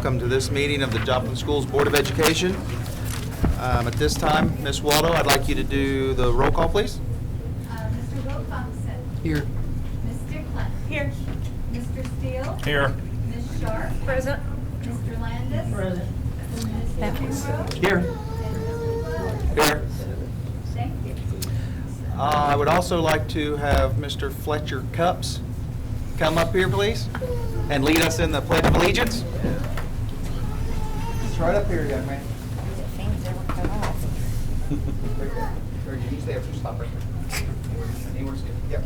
welcome to this meeting of the Joplin Schools Board of Education. At this time, Ms. Waldo, I'd like you to do the roll call, please. Mr. Wilcoxon. Here. Ms. Strickland. Here. Mr. Steele. Here. Ms. Sharp. Present. Mr. Landis. Present. Ms. Kimbrough. Here. Here. Thank you. I would also like to have Mr. Fletcher Cups come up here, please, and lead us in the Pledge of Allegiance. It's right up here, young man. Or you stay up, stop right there. Anywhere, yep.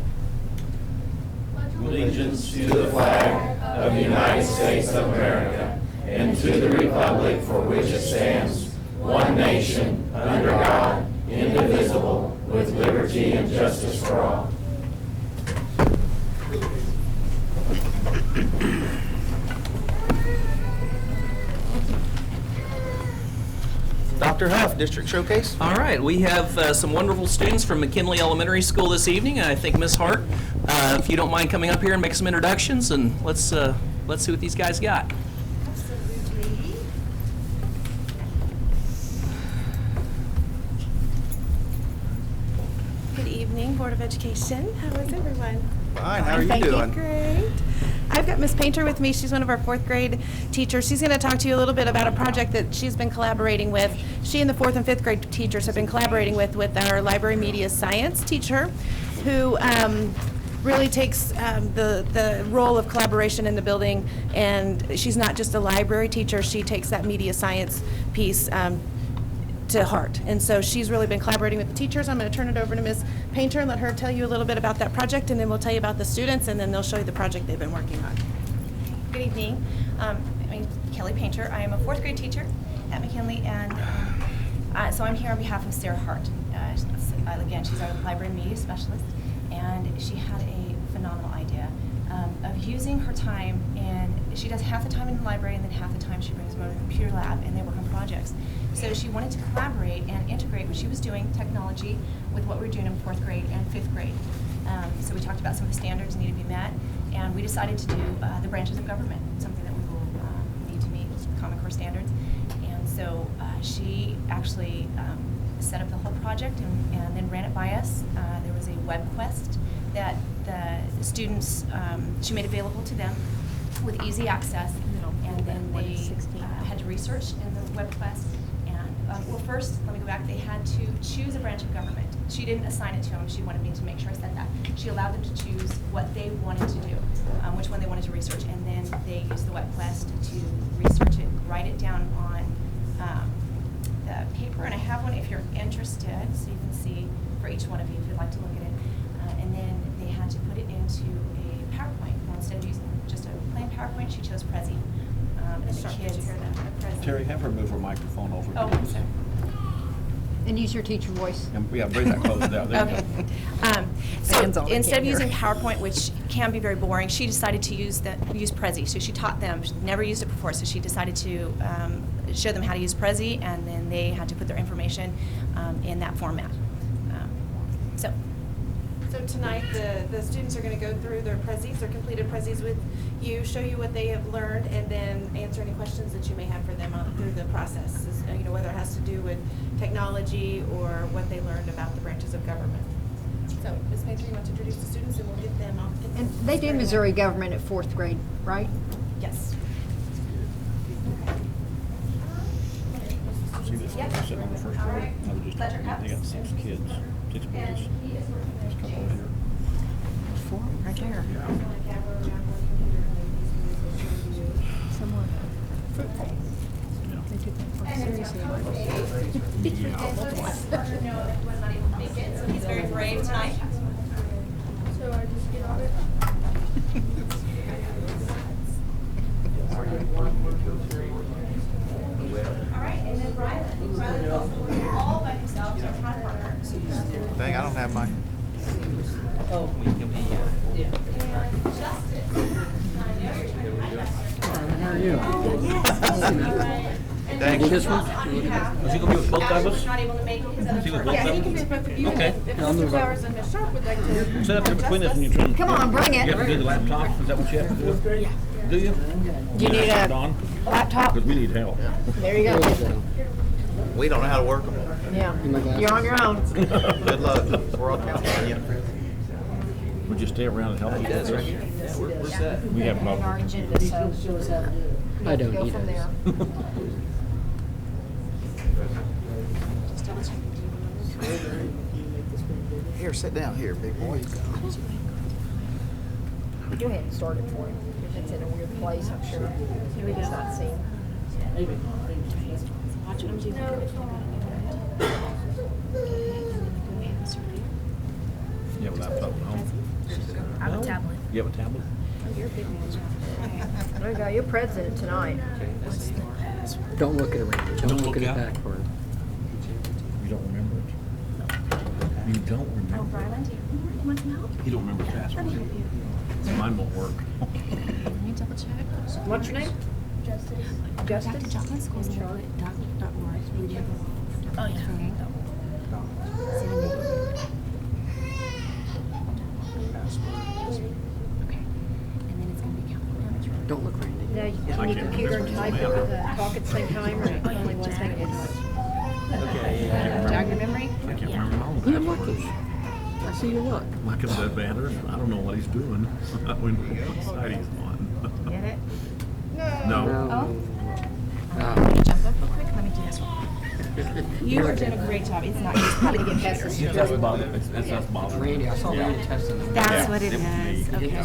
Allegiance to the flag of the United States of America and to the republic for which it stands, one nation, under God, indivisible, with liberty and justice for all. Dr. Huff, District Showcase. All right, we have some wonderful students from McKinley Elementary School this evening, and I think Ms. Hart, if you don't mind coming up here and make some introductions, and let's see what these guys got. Absolutely. Good evening, Board of Education. How is everyone? Fine, how are you Thank doing? Great. I've got Miss Painter with me. She's one of our fourth grade teachers. She's going to talk to you a little bit about a project that she's been collaborating with. She and the fourth and fifth grade teachers have been collaborating with our library media science teacher, who really takes the role of collaboration in the building, and she's not just a library teacher, she takes that media science piece to heart. And so she's really been collaborating with the teachers. I'm going to turn it over to Ms. Painter and let her tell you a little bit about that project, and then we'll tell you about the students, and then they'll show you the project they've been working on. Good evening. I'm Kelly Painter. I am a fourth grade teacher at McKinley, and so I'm here on behalf of Sarah Hart. Again, she's our library media specialist, and she had a phenomenal idea of using her time, and she does half the time in the library, and then half the time she brings them over to the computer lab, and they work on projects. So she wanted to collaborate and integrate what she was doing, technology, with what we were doing in fourth grade and fifth grade. So we talked about some of the standards need to be met, and we decided to do the branches of government, something that we will need to meet Common Core standards. And so she actually set up the whole project and then ran it by us. There was a web quest that the students, she made available to them with easy access, and then they had to research in the web quest. Well, first, let me go back. They had to choose a branch of government. She didn't assign it to them. She wanted me to make sure I said that. She allowed them to choose what they wanted to do, which one they wanted to research, and then they used the web quest to research it, write it down on the paper. And I have one if you're interested, so you can see for each one of you if you'd like to look at it. And then they had to put it into a PowerPoint. Well, instead of using just a plain PowerPoint, she chose Prezi. And the kids hear that. Terry, have her move her microphone over. Oh, sorry. And use your teacher voice. Yeah, bring that close down. There Okay. you go. So instead of using PowerPoint, which can be very boring, she decided to use Prezi. So she taught them. She'd never used it before, so she decided to show them how to use Prezi, and then they had to put their information in that format. So tonight, the students are going to go through their Prezis, their completed Prezis with you, show you what they have learned, and then answer any questions that you may have for them through the process, whether it has to do with technology or what they learned about the branches of government. So, Ms. Painter, you want to introduce the students, and we'll get them off. And they do Missouri government at fourth grade, right? Yes. See this one sitting on the first row? No, they just, they got 6 kids, 6 boys. There's a couple here. 4 right there. Someone. They took that seriously. Was not able to make it, so he's very brave tonight. So I just get on it. All right, and then Riley goes all by himself to a partner. Dang, I don't have mine. Oh, we can be, yeah. How are you? Dang. This one? Is he gonna be with both of us? Not able to make his other Is he with partner. both Yeah, he of can be us? both of you. Okay. If Mr. Flowers and Ms. Sharp would like to. Set up there between us and you turn. Come on, bring it. You have to do the laptop, is that what you have to do? Do you? Do you need a Don? laptop? Because we need help. There you go. We don't know how to work them. Yeah. You're on your own. Good luck. We're all counting on you. Would you stay around and help us? Yes, right here. Yeah, we're set. We have Our no. agenda, so I don't go need from it. there. Here, sit down here, big boy. Go ahead and start it for him. If it's in a weird place, I'm sure he's not seen. You have a laptop at home? I have a tablet. You have a tablet? There you go. You're president tonight. Don't look at it, Randy. Don't look at it backward. You don't remember it? You don't remember it? Ryland, you want some help? You don't remember the password? Mine won't work. What's your name? Justice. Oh, yeah. Don't look, Randy. Now, can you computer and type and talk at the same time, or only one thing at a time? Jog your memory? I can't remember my own You're passwords. lucky. I see you look. Michael's that batter. I don't know what he's doing. I don't know what side he's on. Get it? No. Jump up real quick. Let me do this one. You are doing a great job. It's not easy. Probably to get past this. It's just bothering. It's just bothering. Randy, I saw Randy testing them. That's Yeah. what it is. Okay.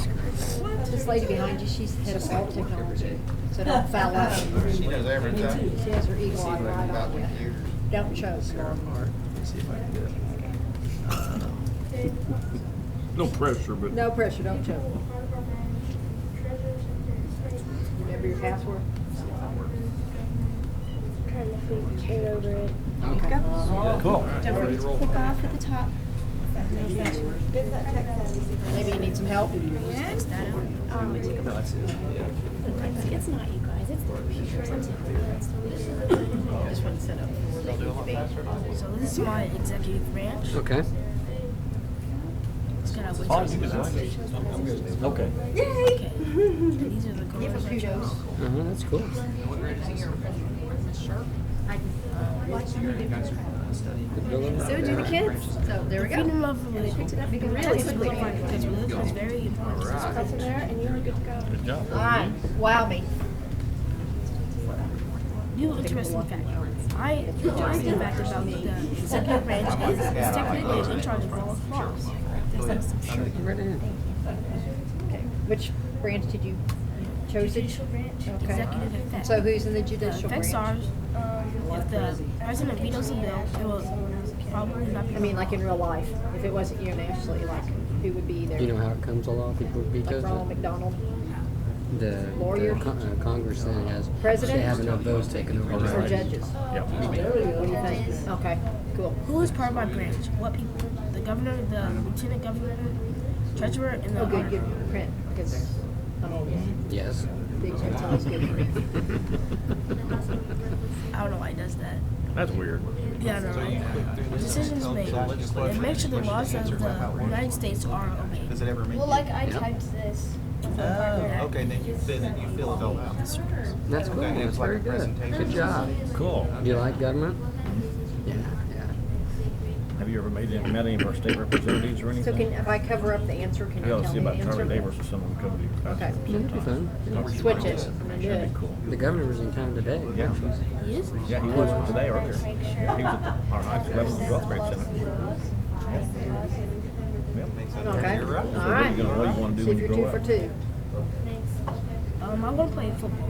This lady behind you, she's head of all technology, so don't foul up. She knows everything She has her eagle eye right about on you. computers. Don't choke. Let's see if I can do it. No pressure, but. No pressure, don't choke. Remember your password? Okay. Cool. Don't forget to click off at the top. Maybe you need some help? It's not you guys. It's the computers. This one's set up for where they need to be. So this is my executive branch. Okay. It's got a Okay. Okay. These are the Give her goals. kudos. That's cool. So do the kids. So there we go. Freedom of religion. Really Because quick. religion is very important. That's in there, and you're good to go. Good job. All right. Wow me. New interesting fact. Interesting fact about the executive branch is it's technically in charge of all laws. Right in. Okay. Which branch did you choose? Judicial branch, Okay. executive effect. So who's in the The judicial effects branch? are, if the president vetoes a bill, it will probably not be. I mean, like in real life, if it wasn't you and Ashley, like who would be there? You know how it comes along? People Like because Ronald McDonald the Lawyer? Congress then has President? they have enough votes taken over. or right? judges? Yep. What do you think? Okay, cool. Who is part of my branch? What people? The governor, the lieutenant governor, treasurer, and the Oh, good, auditor. good print, because I'm old. Yes. Big print's always good for me. I don't know why he does that. That's weird. Yeah, I know, right? Decisions made. And make sure the laws of the United States are obeyed. Does it ever make Well, you? like I typed this. Oh, okay, then you fill it all out. That's cool. Okay, and That's it's like very a good. presentation. Good job. Cool. Do you like government? Yeah. Have you ever met any of our state representatives or So anything? can, if I cover up the answer, can You you gotta tell see me the about Charlie answer? Davis or someone come to your Okay. That'd be fun. Yeah. Switch it. I'm gonna do That'd it. be cool. The governor was in town today. Yeah. He is? Yeah, he was today earlier. Yeah, he was at our high school, 11th and 12th grade center. Okay, You're right. all So what right. do you want to do See when if you you're grow two for up? two. I'm gonna play football.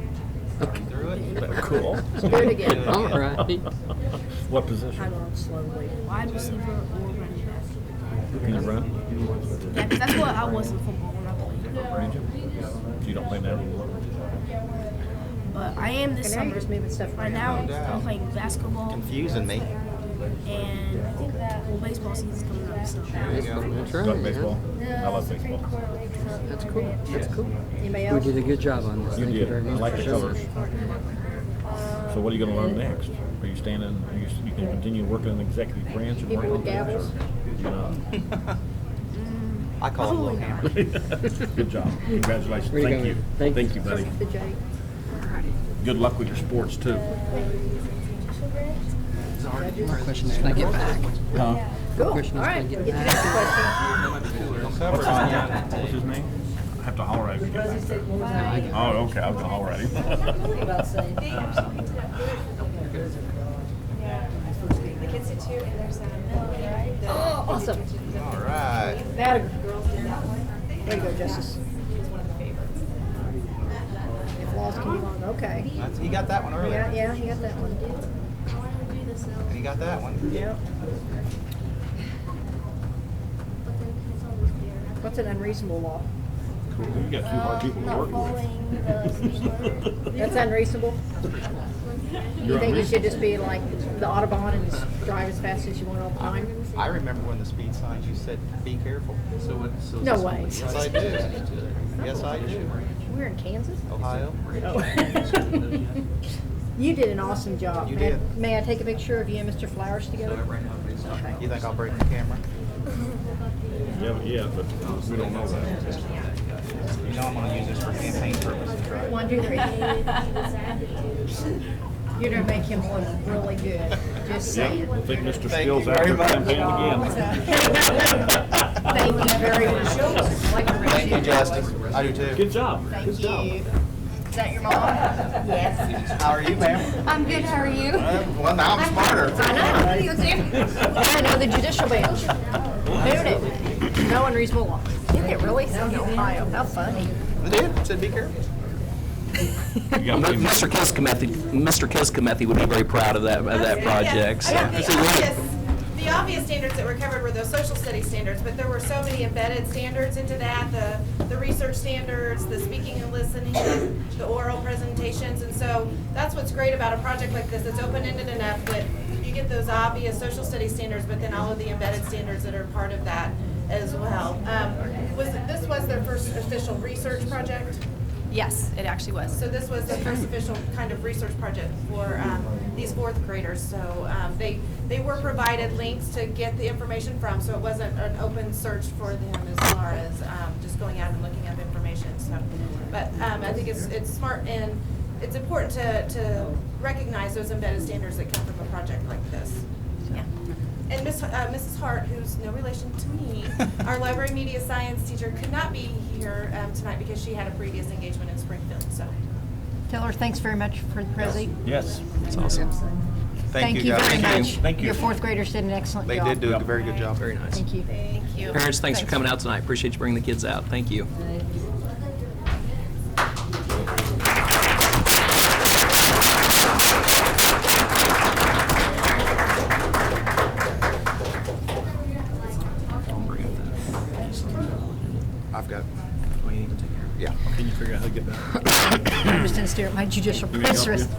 Through it? Cool. Do it again. All right. What I position? learned slowly. Wide receiver or running back. Can you run? Yeah, 'cause that's what I was in football when I played. Did you? So you don't play now anymore? But I am this And now you're summer. just moving stuff Right around. now, I'm playing basketball, Confusing me. and well, baseball season's coming up. So Baseball, that's right. Love yeah. baseball. I love baseball. That's cool. That's cool. Anybody We else? did a good job on this. You Thank you did. very I much like for the showing colors. us. So what are you gonna learn next? Are you staying in, you can continue working in the executive branch and People running with things, gavels? or, you know? I call him Little Hammer. Good job. Congratulations. Way to Thank go, you. man. Thank you, buddy. The J. Good luck with your sports, too. My question is, can I get back? Huh? Cool. Question All is, right. can I Get get the back? next question. What's What's his name? I have to holler at him. to get back there. Oh, okay. I'll holler at him. The kids did too, and there's Oh, awesome. All right. That There you go, Justice. If laws can be long, okay. He got that one earlier. Yeah, he got that one. And he got that one. Yeah. What's an unreasonable law? You got two hard people to work with. That's unreasonable? You You're think you should unreasonable. just be like the Audubon and just drive as fast as you want all the time? I remember when the speed signs, you said, be careful. No way. Yes, I do. Yes, I do. We're in Kansas? Ohio? You did an awesome job. You did. May I take a picture of you and Mr. Flowers together? Okay. You think I'll break the camera? Yeah, but we don't know that. You know I'm gonna use this for campaign purposes, right? 1, 2, 3. You're gonna make him look really good. Just Yeah, saying. I think Mr. Thank Skill's you out very there much. campaigning again. Thank you very much. Like a Thank you, Justice. I do too. Good job. Thank Good job. you. Is that your mom? Yes. How are you, ma'am? I'm good, how are you? Well, now I'm smarter. I know the judicial bench. Who knew? No unreasonable law. Did it really? No, in Ohio. How funny. I did. Said be careful. You got me. Mr. Kiskamethi would be very proud of that project. So. The obvious standards that were covered were those social studies standards, but there were so many embedded standards into that, the research standards, the speaking and listening, the oral presentations, and so that's what's great about a project like this. It's open-ended enough that you get those obvious social studies standards, but then all of the embedded standards that are part of that as well. This was their first official research project? Yes, it actually was. So this was the first official kind of research project for these fourth graders. So they were provided links to get the information from, so it wasn't an open search for them as far as just going out and looking up information. So, but I think it's smart and it's important to recognize those embedded standards that come from a project like this. Yeah. And Mrs. Hart, who's no relation to me, our library media science teacher, could not be here tonight because she had a previous engagement in Springfield. So, Tell her thanks very much for the Prezi. Yes. That's awesome. Thank you, very guys. much. Thank you. Your fourth graders did an excellent They job. did do a very good job. Very nice. Thank you. thank you. Parents, thanks for coming out tonight. Appreciate you bringing the kids out. Thank you. I've got, Yeah. Can you figure out how to get back? I'm just gonna stare at my judicial You need help press. here?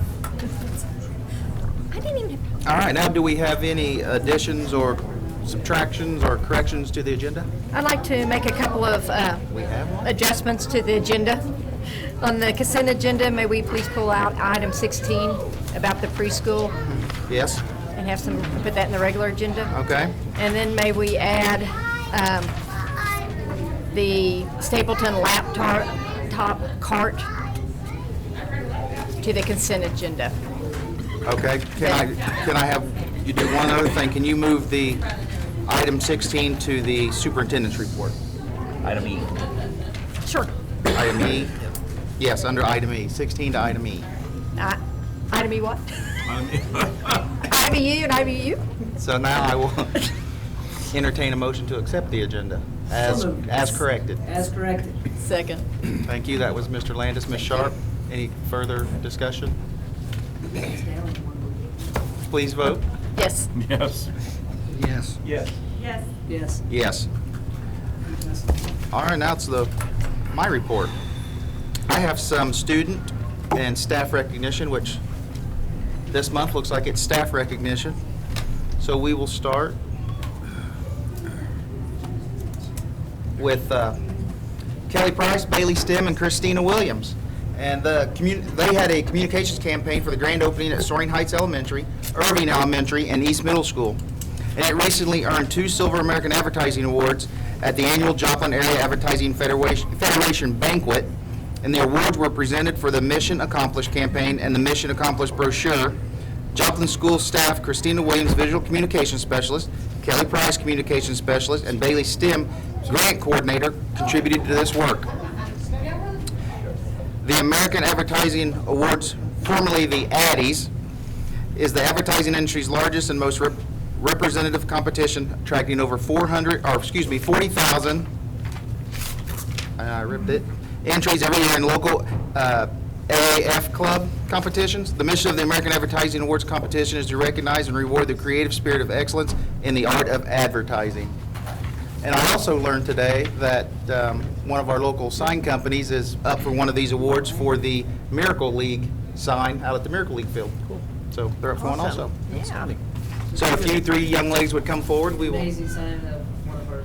I didn't even. all right, now do we have any additions or subtractions or corrections to the agenda? I'd like to make a couple of We have one. adjustments to the agenda. On the consent agenda, may we please pull out item 16 about the preschool Yes, and have some, put that in the regular agenda? okay. And then may we add the Stapleton laptop cart to the consent agenda? Okay, can I have you do one other thing? Can you move the item 16 to the superintendent's report? Item E. Sure. Item E? Yes, under item E, 16 to item E. Item E what? IBU and IBU? So now I will entertain a motion to accept the agenda as corrected. As corrected. Second. Thank you, that was Mr. Landis. Ms. Sharp, any further discussion? Please vote. Yes. Yes. Yes. Yes. Yes. Yes. All right, now it's my report. I have some student and staff recognition, which this month looks like it's staff recognition. So we will start with Kelly Price, Bailey Stem, and Christina Williams. And they had a communications campaign for the grand opening at Soaring Heights Elementary, Irving Elementary, and East Middle School. And it recently earned 2 Silver American Advertising Awards at the annual Joplin Area Advertising Federation Banquet, and the awards were presented for the Mission Accomplished campaign and the Mission Accomplished brochure. Joplin School staff Christina Williams, Visual Communications Specialist, Kelly Price, Communications Specialist, and Bailey Stem, Grant Coordinator, contributed to this work. The American Advertising Awards, formerly the Addies, is the advertising industry's largest and most representative competition, attracting over 40,000 entries every year in local AAF club competitions. The mission of the American Advertising Awards competition is to recognize and reward the creative spirit of excellence in the art of advertising. And I also learned today that one of our local sign companies is up for one of these awards for the Miracle League sign out at the Miracle League field. Cool. So they're up for one also. Yeah. So if you three young ladies would come forward, we will. Amazing sign of one of our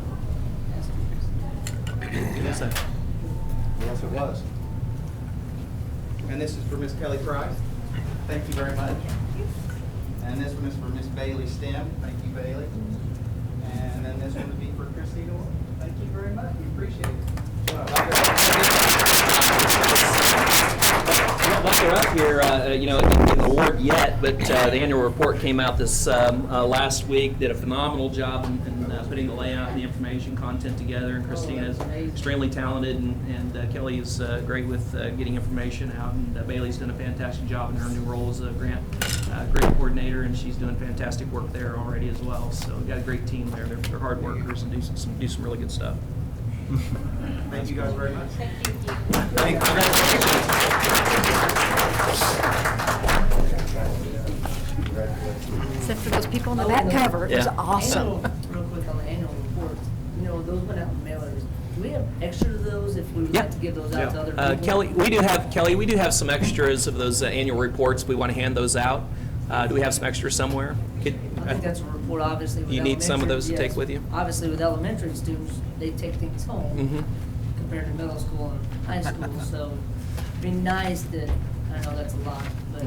Yes, it was. And this is for Miss Kelly Price. Thank you very much. And this one is for Miss Bailey Stem. Thank you, Bailey. And then this one would be for Christina. Thank you very much. We appreciate it. While they're up here, you know, didn't get an award yet, but the annual report came out this last week. Did a phenomenal job in putting the layout and the information content together. And Christina is extremely talented, and Kelly is great with getting information out. And Bailey's done a fantastic job in her new role as a grant coordinator, and she's doing fantastic work there already as well. So we've got a great team there. They're hard workers and do some really good stuff. Thank you guys very much. Thank you. Thank you. Congratulations. Except for those people on the back cover, it was Yeah. awesome. Real quick on the annual reports, you know, those went out in mailers. Do we have extra of those if we would like to give those out to other people? Kelly, we do have some extras of those annual reports. We want to hand those out. Do we have some extras somewhere? I think that's a report, obviously. With You need some of those to elementary, take with you? Obviously, with elementary students, they take things home Mhm. compared to middle school and high school. So it'd be nice that, I know that's a lot, but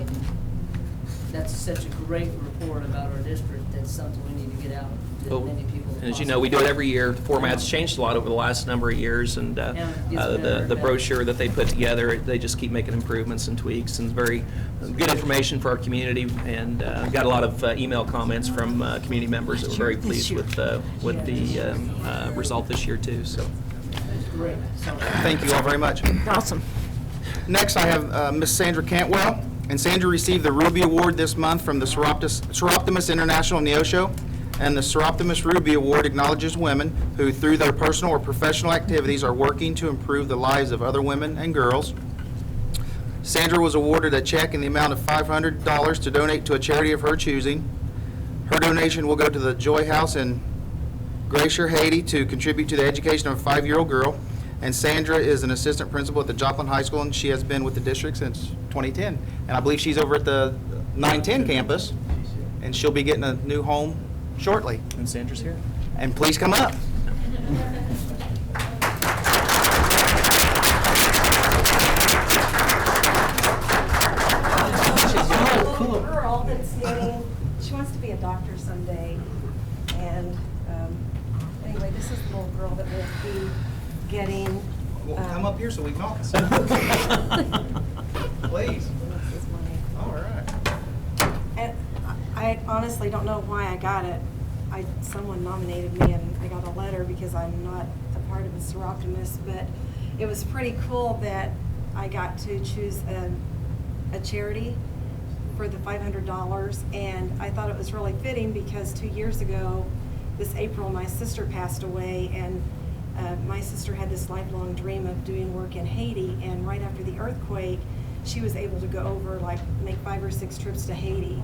that's such a great report about our district. That's something we need to get out to Well, as many people as and as you know, we do it every year. The format's changed a lot over the last number of years, and Yeah, it gets better the and better. brochure that they put together, they just keep making improvements and tweaks, and very good information for our community. And got a lot of email comments from community members that were very pleased with the result this year too. So, Great. So, Thank you all very much. Awesome. Next, I have Miss Sandra Cantwell, and Sandra received the Ruby Award this month from the Seroptimus International Neosho, and the Seroptimus Ruby Award acknowledges women who, through their personal or professional activities, are working to improve the lives of other women and girls. Sandra was awarded a check in the amount of $500 to donate to a charity of her choosing. Her donation will go to the Joy House in Glacier, Haiti, to contribute to the education of a 5-year-old girl. And Sandra is an assistant principal at the Joplin High School, and she has been with the district since 2010. And I believe she's over at the 910 campus, and she'll be getting a new home shortly. and Sandra's here. And please come up. Little girl that's getting, she wants to be a doctor someday. And anyway, this is the little girl that will be getting. Well, come up here so we can all see. Please. This is my. All right. And I honestly don't know why I got it. Someone nominated me and I got a letter because I'm not a part of the Seroptimus, but it was pretty cool that I got to choose a charity for the $500, and I thought it was really fitting because 2 years ago, this April, my sister passed away, and my sister had this lifelong dream of doing work in Haiti, and right after the earthquake, she was able to go over, like, make 5 or 6 trips to Haiti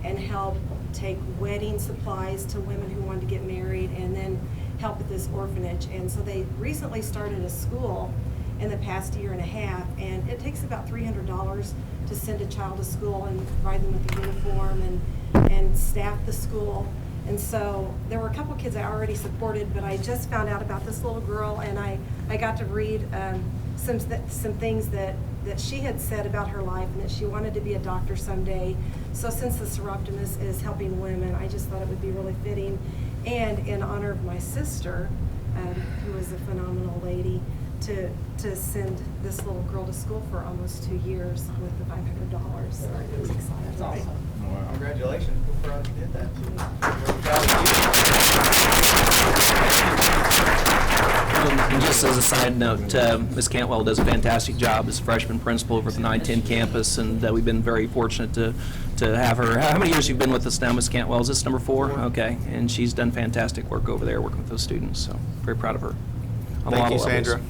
and help take wedding supplies to women who wanted to get married, and then help at this orphanage. And so they recently started a school in the past year and a half, and it takes about $300 to send a child to school and provide them with a uniform and staff the school. And so there were a couple kids I already supported, but I just found out about this little girl, and I got to read some things that she had said about her life, and that she wanted to be a doctor someday. So since the Seroptimus is helping women, I just thought it would be really fitting. And in honor of my sister, who was a phenomenal lady, to send this little girl to school for almost 2 years with the $500. So it was exciting. That's awesome. Wow. Congratulations. We're proud you did that. And just as a side note, Ms. Cantwell does a fantastic job as a freshman principal over at the 910 campus, and we've been very fortunate to have her. How many years you've been with us now, Ms. Cantwell? Is this number 4? Okay. And she's done fantastic work over there working with those students, so very proud of her. On a lot Thank you, of levels. Sandra.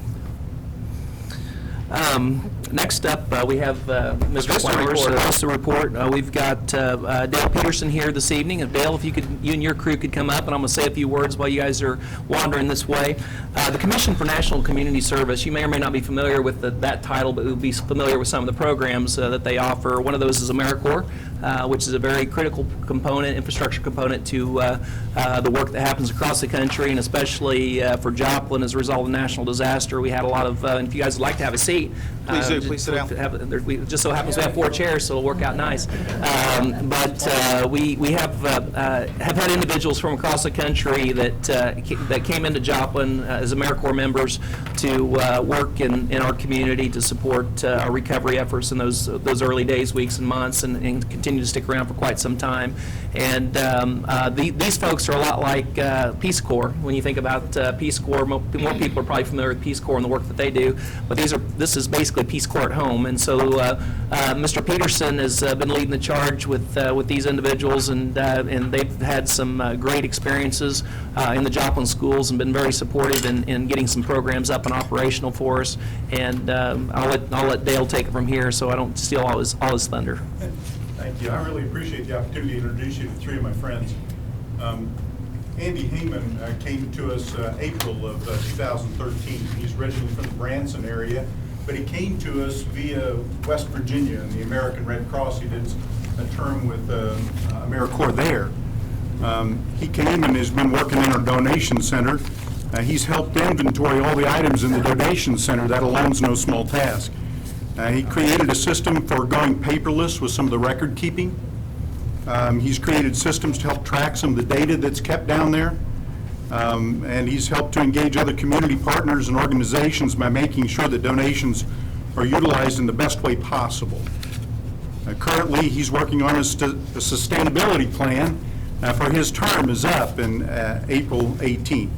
Next up, we have Mr. Vista Flowers, report. Vista report. We've got Dale Peterson here this evening. Dale, if you and your crew could come up, and I'm going to say a few words while you guys are wandering this way. The Commission for National Community Service, you may or may not be familiar with that title, but you'll be familiar with some of the programs that they offer. One of those is AmeriCorps, which is a very critical component, infrastructure component to the work that happens across the country, and especially for Joplin as a result of the national disaster. We had a lot of, and if you guys would like to have a seat. Please do. Please sit down. We just so happens we have 4 chairs, so it'll work out nice. But we have had individuals from across the country that came into Joplin as AmeriCorps members to work in our community to support our recovery efforts in those early days, weeks, and months, and continue to stick around for quite some time. And these folks are a lot like Peace Corps. When you think about Peace Corps, more people are probably familiar with Peace Corps and the work that they do. But this is basically Peace Corps at home. And so Mr. Peterson has been leading the charge with these individuals, and they've had some great experiences in the Joplin schools and been very supportive in getting some programs up and operational for us. And I'll let Dale take it from here so I don't steal all his thunder. Thank you. I really appreciate the opportunity to introduce you to 3 of my friends. Andy Heyman came to us April of 2013. He's originally from the Branson area, but he came to us via West Virginia and the American Red Cross. He did a term with AmeriCorps there. He came and has been working in our donation center. He's helped inventory all the items in the donation center. That alone's no small task. He created a system for going paperless with some of the record keeping. He's created systems to help track some of the data that's kept down there. And he's helped to engage other community partners and organizations by making sure that donations are utilized in the best way possible. Currently, he's working on a sustainability plan for his term is up in April 18th.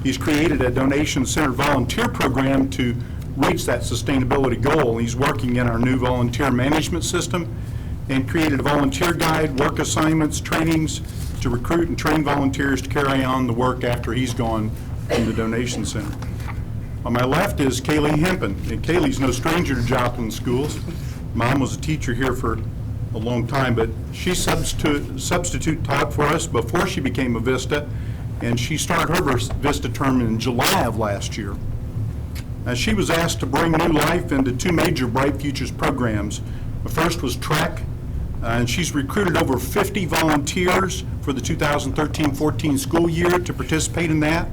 He's created a donation center volunteer program to reach that sustainability goal. He's working in our new volunteer management system and created a volunteer guide, work assignments, trainings to recruit and train volunteers to carry on the work after he's gone from the donation center. On my left is Kaylee Hempen. And Kaylee's no stranger to Joplin schools. Mom was a teacher here for a long time, but she substitute taught for us before she became a Vista, and she started her Vista term in July of last year. She was asked to bring new life into 2 major Bright Futures programs. The first was TREC, and she's recruited over 50 volunteers for the 2013-14 school year to participate in that.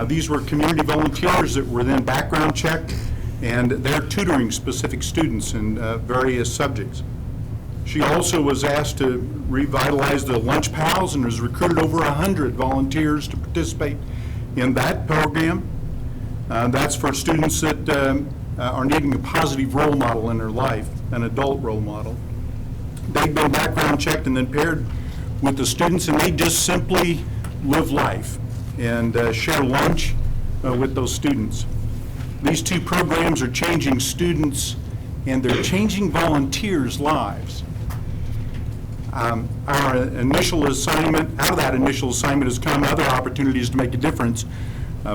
These were community volunteers that were then background checked, and they're tutoring specific students in various subjects. She also was asked to revitalize the Lunch Pals and has recruited over 100 volunteers to participate in that program. That's for students that are needing a positive role model in their life, an adult role model. They've been background checked and then paired with the students, and they just simply live life and share lunch with those students. These 2 programs are changing students and they're changing volunteers' lives. Our initial assignment, out of that initial assignment has come other opportunities to make a difference.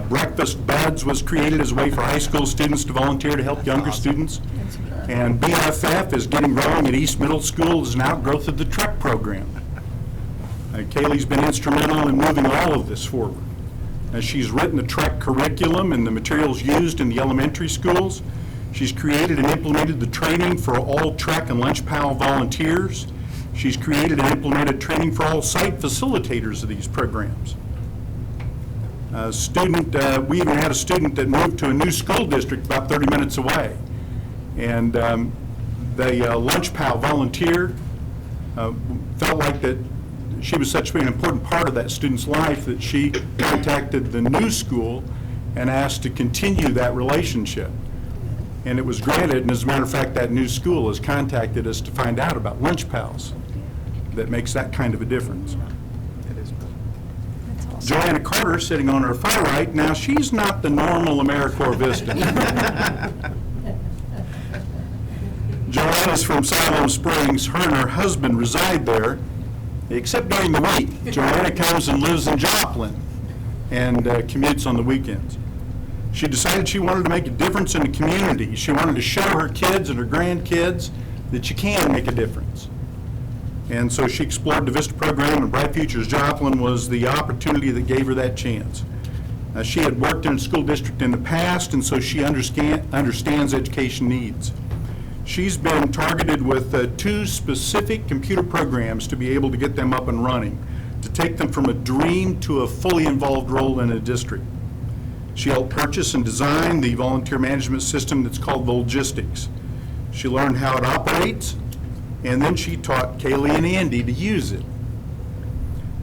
Breakfast Buds was created as a way for high school students to volunteer to help younger students. And BFF is getting rolling at East Middle School as an outgrowth of the TREC program. Kaylee's been instrumental in moving all of this forward. She's written the TREC curriculum and the materials used in the elementary schools. She's created and implemented the training for all TREC and Lunch Pal volunteers. She's created and implemented training for all site facilitators of these programs. We even had a student that moved to a new school district about 30 minutes away. And the Lunch Pal volunteered, felt like that she was such an important part of that student's life that she contacted the new school and asked to continue that relationship. And it was granted, and as a matter of fact, that new school has contacted us to find out about lunch pals. That makes that kind of a difference. It is. Joanna Carter, sitting on her far right, now she's not the normal AmeriCorps Vista. Joanna's from Siloam Springs. Her and her husband reside there, except during the week. Joanna comes and lives in Joplin and commutes on the weekends. She decided she wanted to make a difference in the community. She wanted to show her kids and her grandkids that you can make a difference. And so she explored the VISTA program, and Bright Futures Joplin was the opportunity that gave her that chance. She had worked in a school district in the past, and so she understands education needs. She's been targeted with 2 specific computer programs to be able to get them up and running, to take them from a dream to a fully involved role in a district. She helped purchase and design the volunteer management system that's called Volgistics. She learned how it operates, and then she taught Kaylee and Andy to use it.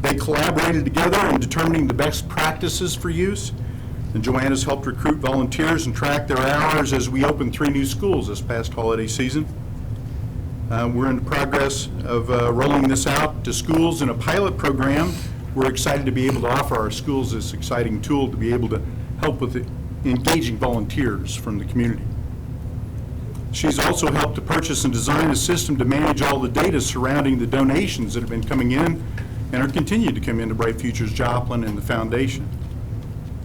They collaborated together in determining the best practices for use, and Joanna's helped recruit volunteers and track their hours as we opened 3 new schools this past holiday season. We're in the progress of rolling this out to schools in a pilot program. We're excited to be able to offer our schools this exciting tool to be able to help with engaging volunteers from the community. She's also helped to purchase and design a system to manage all the data surrounding the donations that have been coming in and are continuing to come into Bright Futures Joplin and the foundation.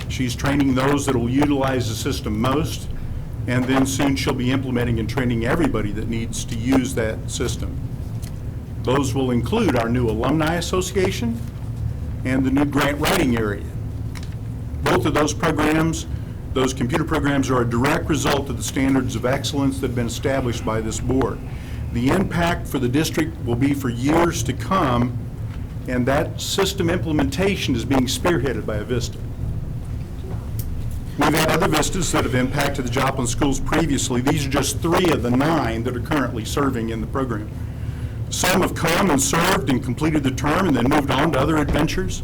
She's training those that will utilize the system most, and then soon she'll be implementing and training everybody that needs to use that system. Those will include our new Alumni Association and the new grant writing area. Both of those programs, those computer programs, are a direct result of the standards of excellence that have been established by this board. The impact for the district will be for years to come, and that system implementation is being spearheaded by a VISTA. We've had other VISTAs that have impacted the Joplin schools previously. These are just 3 of the 9 that are currently serving in the program. Some have come and served and completed the term and then moved on to other adventures.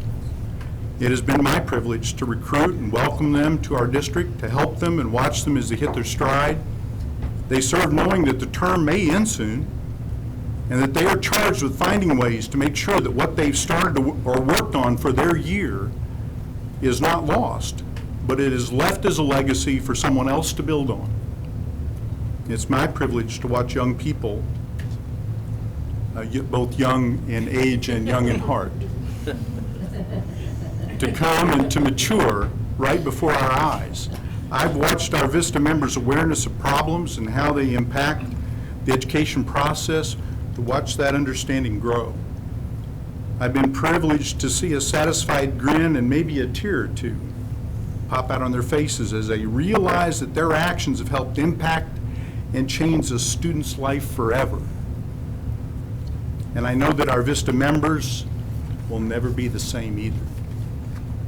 It has been my privilege to recruit and welcome them to our district, to help them and watch them as they hit their stride. They serve knowing that the term may end soon, and that they are charged with finding ways to make sure that what they've started or worked on for their year is not lost, but it is left as a legacy for someone else to build on. It's my privilege to watch young people, both young in age and young in heart, to come and to mature right before our eyes. I've watched our VISTA members' awareness of problems and how they impact the education process, to watch that understanding grow. I've been privileged to see a satisfied grin and maybe a tear or 2 pop out on their faces as they realize that their actions have helped impact and change a student's life forever. And I know that our VISTA members will never be the same either.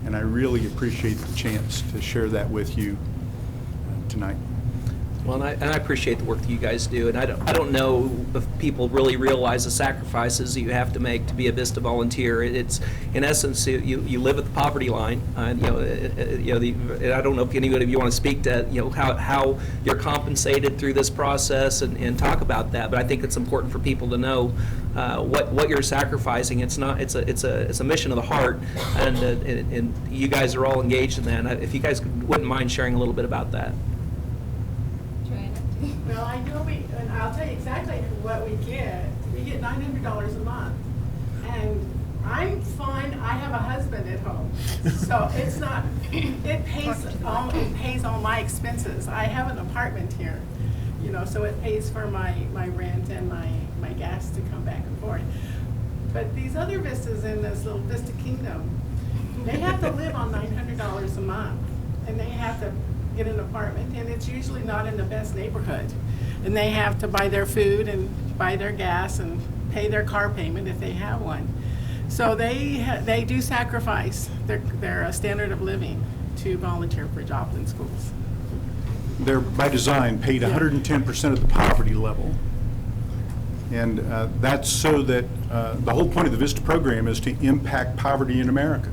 And I really appreciate the chance to share that with you tonight. Well, and I appreciate the work that you guys do, and I don't know if people really realize the sacrifices that you have to make to be a VISTA volunteer. It's, in essence, you live at the poverty line. I don't know if anybody of you want to speak to how you're compensated through this process and talk about that. But I think it's important for people to know what you're sacrificing. It's a mission of the heart, and you guys are all engaged in that. And if you guys wouldn't mind sharing a little bit about that. Well, I know and I'll tell you exactly what we get. We get $900 a month. And I'm fine, I have a husband at home. So it's not, it pays all my expenses. I have an apartment here, so it pays for my rent and my gas to come back and forth. But these other Vistas in this little Vista Kingdom, they have to live on $900 a month. And they have to get an apartment, and it's usually not in the best neighborhood. And they have to buy their food and buy their gas and pay their car payment if they have one. So they do sacrifice their standard of living to volunteer for Joplin schools. They're, by design, paid 110% of the poverty level. And that's so that the whole point of the VISTA program is to impact poverty in America.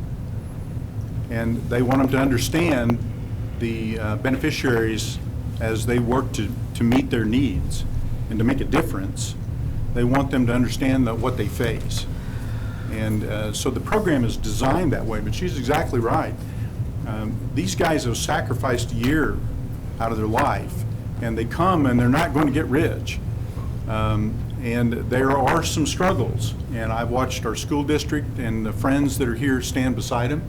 And they want them to understand the beneficiaries as they work to meet their needs and to make a difference. They want them to understand what they face. And so the program is designed that way, but she's exactly right. These guys have sacrificed a year out of their life, and they come and they're not going to get rich. And there are some struggles, and I've watched our school district and the friends that are here stand beside them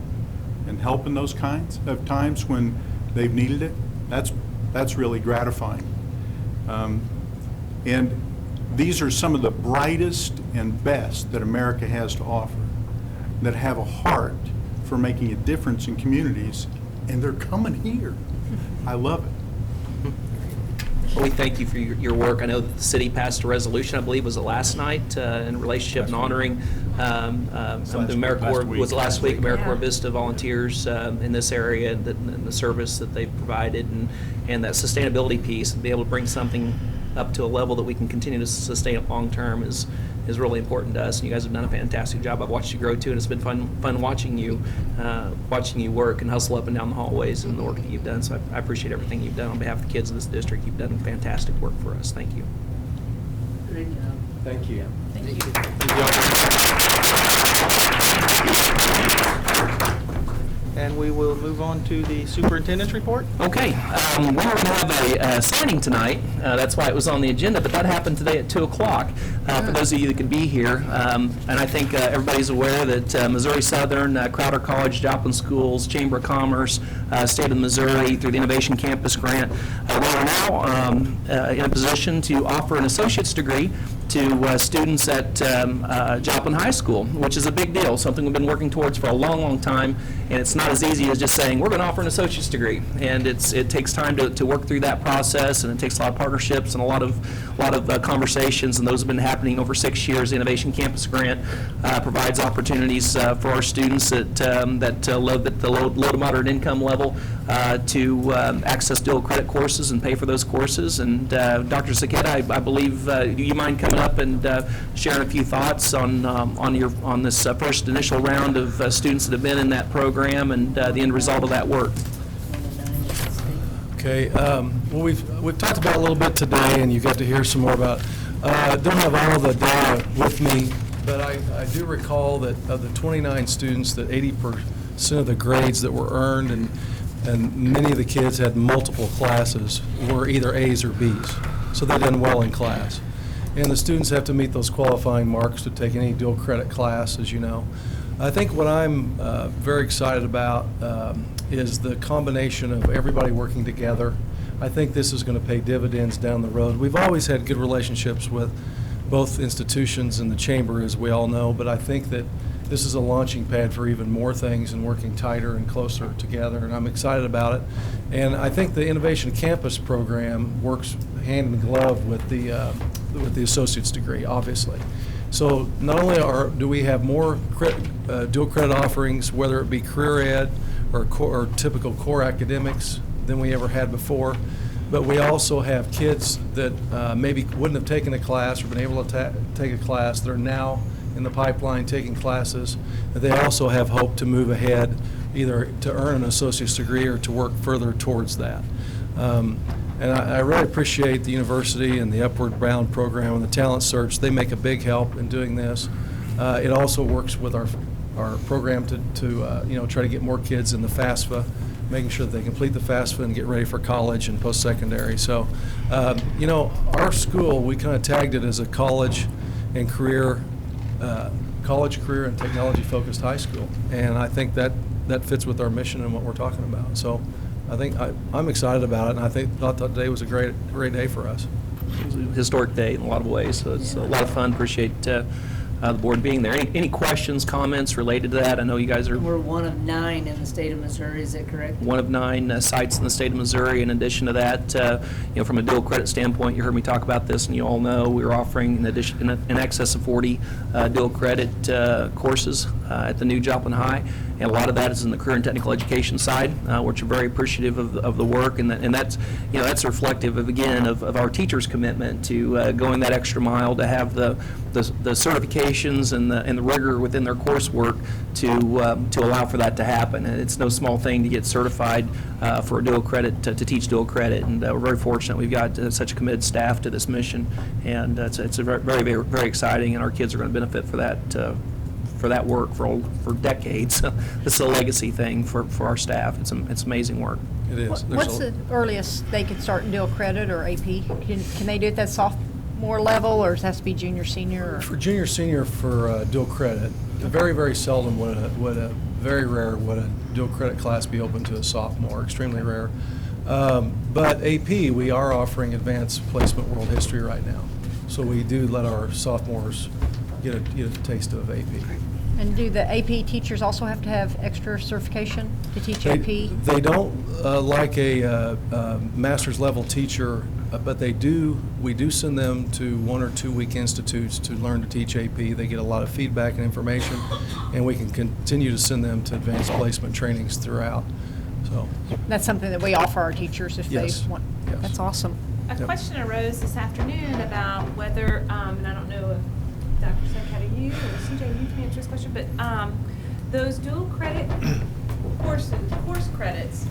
and help in those kinds of times when they've needed it. That's really gratifying. And these are some of the brightest and best that America has to offer, that have a heart for making a difference in communities, and they're coming here. I love it. Well, we thank you for your work. I know that the city passed a resolution, I believe, was it last night, in relationship and honoring some of the AmeriCorps, was it last week, AmeriCorps Vista volunteers in this area, and the service that they've provided, and that sustainability piece, and be able to bring something up to a level that we can continue to sustain it long term is really important to us. And you guys have done a fantastic job. I've watched you grow too, and it's been fun watching you work and hustle up and down the hallways and the work that you've done. So I appreciate everything you've done on behalf of the kids of this district. You've done fantastic work for us. Thank you. Great job. Thank you. Thank you. And we will move on to the superintendent's report. Okay, we're going to have a signing tonight. That's why it was on the agenda, but that happened today at 2 o'clock. For those of you that could be here, and I think everybody's aware that Missouri Southern, Crowder College, Joplin Schools, Chamber of Commerce, State of Missouri, through the Innovation Campus Grant, we are now in a position to offer an associate's degree to students at Joplin High School, which is a big deal, something we've been working towards for a long, long time, and it's not as easy as just saying, we're going to offer an associate's degree. And it takes time to work through that process, and it takes a lot of partnerships and a lot of conversations, and those have been happening over 6 years. The Innovation Campus Grant provides opportunities for our students that live at the low to moderate income level to access dual credit courses and pay for those courses. And Dr. Saketa, I believe, do you mind coming up and sharing a few thoughts on this first initial round of students that have been in that program and the end result of that work? Okay. Well, we've talked about it a little bit today, and you got to hear some more about it. I don't have all the data with me, but I do recall that of the 29 students, that 80% of the grades that were earned, and many of the kids had multiple classes, were either A's or B's. So they done well in class. And the students have to meet those qualifying marks to take any dual credit class, as you know. I think what I'm very excited about is the combination of everybody working together. I think this is going to pay dividends down the road. We've always had good relationships with both institutions and the chamber, as we all know, but I think that this is a launching pad for even more things and working tighter and closer together, and I'm excited about it. And I think the Innovation Campus program works hand in glove with the associate's degree, obviously. So not only do we have more dual credit offerings, whether it be career ed or typical core academics, than we ever had before, but we also have kids that maybe wouldn't have taken a class or been able to take a class that are now in the pipeline taking classes. They also have hope to move ahead, either to earn an associate's degree or to work further towards that. And I really appreciate the university and the Upward Bound program and the talent search. They make a big help in doing this. It also works with our program to try to get more kids in the FAFSA, making sure that they complete the FAFSA and get ready for college and post-secondary. So, our school, we kind of tagged it as a college career and technology-focused high school, and I think that fits with our mission and what we're talking about. So, I think I'm excited about it, and I thought that day was a great day for us. It was a historic day in a lot of ways, so it's a lot of fun. Appreciate the board being there. Any questions, comments related to that? I know you guys are... We're one of 9 in the state of Missouri, is that correct? One of 9 sites in the state of Missouri. In addition to that, from a dual credit standpoint, you heard me talk about this, and you all know we're offering in excess of 40 dual credit courses at the new Joplin High. and a lot of that is in the career and technical education side, which are very appreciative of the work, and that's, you know, that's reflective of, again, of our teachers' commitment to going that extra mile to have the certifications and the rigor within their coursework to allow for that to happen. And it's no small thing to get certified for a dual credit, to teach dual credit, and we're very fortunate we've got such a committed staff to this mission, and it's a very exciting, and our kids are going to benefit for that work for decades. It's a legacy thing for our staff. It's amazing work. It is. What's the earliest they could start in dual credit or AP? Can they do it at that sophomore level, or does it have to be junior, senior? Or? For junior, senior for dual credit, very seldom very rare would a dual credit class be open to a sophomore, extremely rare. But AP, we are offering advanced placement world history right now. So we do let our sophomores get a taste of AP. And do the AP teachers also have to have extra certification to teach AP? They don't like a master's level teacher, but we do send them to 1 or 2 week institutes to learn to teach AP. They get a lot of feedback and information, and we can continue to send them to advanced placement trainings throughout. So that's something that we offer our teachers if yes. they want. Yes. That's awesome. A question arose this afternoon about whether, and I don't know if Dr. Sankata, you or CJ, you can answer this question, but those dual credit course credits,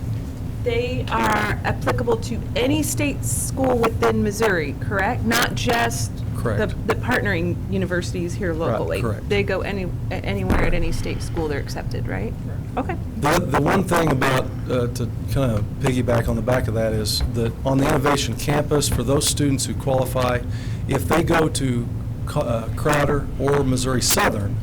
they are applicable to any state school within Missouri, correct? Not just Correct. the partnering universities here locally. correct. They go anywhere at any state school, they're accepted, right? Okay. The one thing about, to kind of piggyback on the back of that, is that on the Innovation Campus, for those students who qualify, if they go to Crowder or Missouri Southern,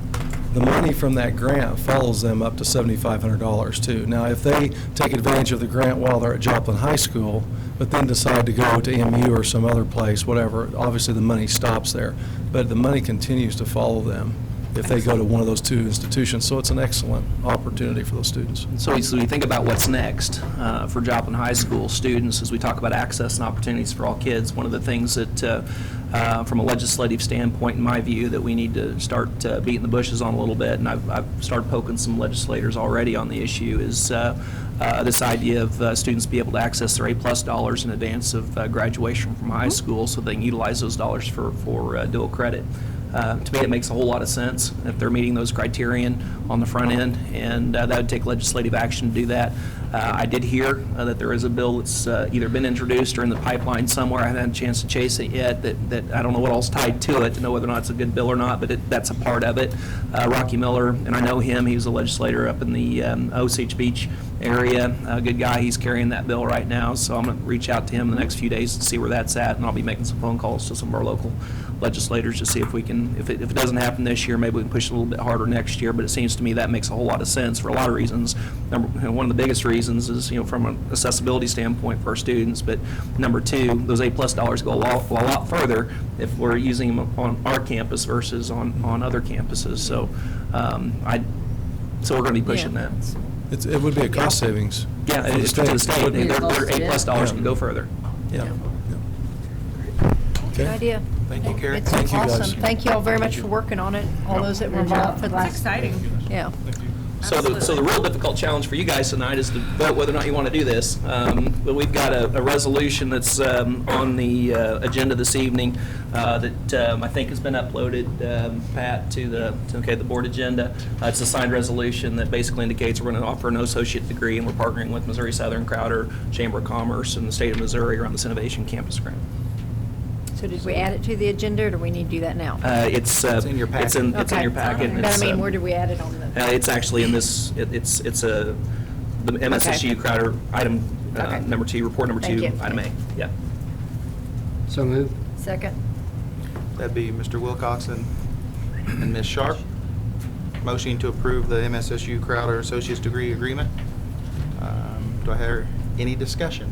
the money from that grant follows them up to $7,500 too. Now, if they take advantage of the grant while they're at Joplin High School, but then decide to go to MU or some other place, whatever, obviously the money stops there. But the money continues to follow them if they go to one of those 2 institutions. So it's an excellent opportunity for those students. So we think about what's next for Joplin High School students as we talk about access and opportunities for all kids. One of the things that, from a legislative standpoint, in my view, that we need to start beating the bushes on a little bit, and I've started poking some legislators already on the issue, is this idea of students be able to access their A+ dollars in advance of graduation from high school, so they can utilize those dollars for dual credit. To me, it makes a whole lot of sense if they're meeting those criterion on the front end, and that would take legislative action to do that. I did hear that there is a bill that's either been introduced or in the pipeline somewhere. I haven't had a chance to chase it yet, that I don't know what all's tied to it to know whether or not it's a good bill or not, but that's a part of it. Rocky Miller, and I know him, he was a legislator up in the Osage Beach area, a good guy. He's carrying that bill right now, so I'm going to reach out to him in the next few days to see where that's at, and I'll be making some phone calls to some of our local legislators to see if we can, if it doesn't happen this year, maybe we can push it a little bit harder next year. But it seems to me that makes a whole lot of sense for a lot of reasons. One of the biggest reasons is, from an accessibility standpoint for our students. But number 2, those A+ dollars go a lot further if we're using them on our campus versus on other campuses. So so we're going to be pushing that. It would be a cost savings. Yeah, for the it's to the state. It Their would be. A+ dollars can go further. Yeah. Good idea. Thank you, Carrie. It's Thank you, guys. awesome. Thank you all very much for working on it, all those that were involved for the last. exciting. Yeah. So the real difficult challenge for you guys tonight is to vote whether or not you want to do this. But we've got a resolution that's on the agenda this evening that I think has been uploaded, Pat, to the board agenda. It's a signed resolution that basically indicates we're going to offer an associate degree, and we're partnering with Missouri Southern, Crowder, Chamber of Commerce, and the state of Missouri around this Innovation Campus grant. So did we add it to the agenda, or do we need to do that now? It's in your packet. It's in your packet. But I mean, where did we add it on the? It's actually in this. It's the MSSU Crowder item number 2, report number 2, item A. Yeah. So moved. Second. That'd be Mr. Wilcoxon and Ms. Sharp. Motion to approve the MSSU Crowder Associate's Degree Agreement. Do I hear any discussion?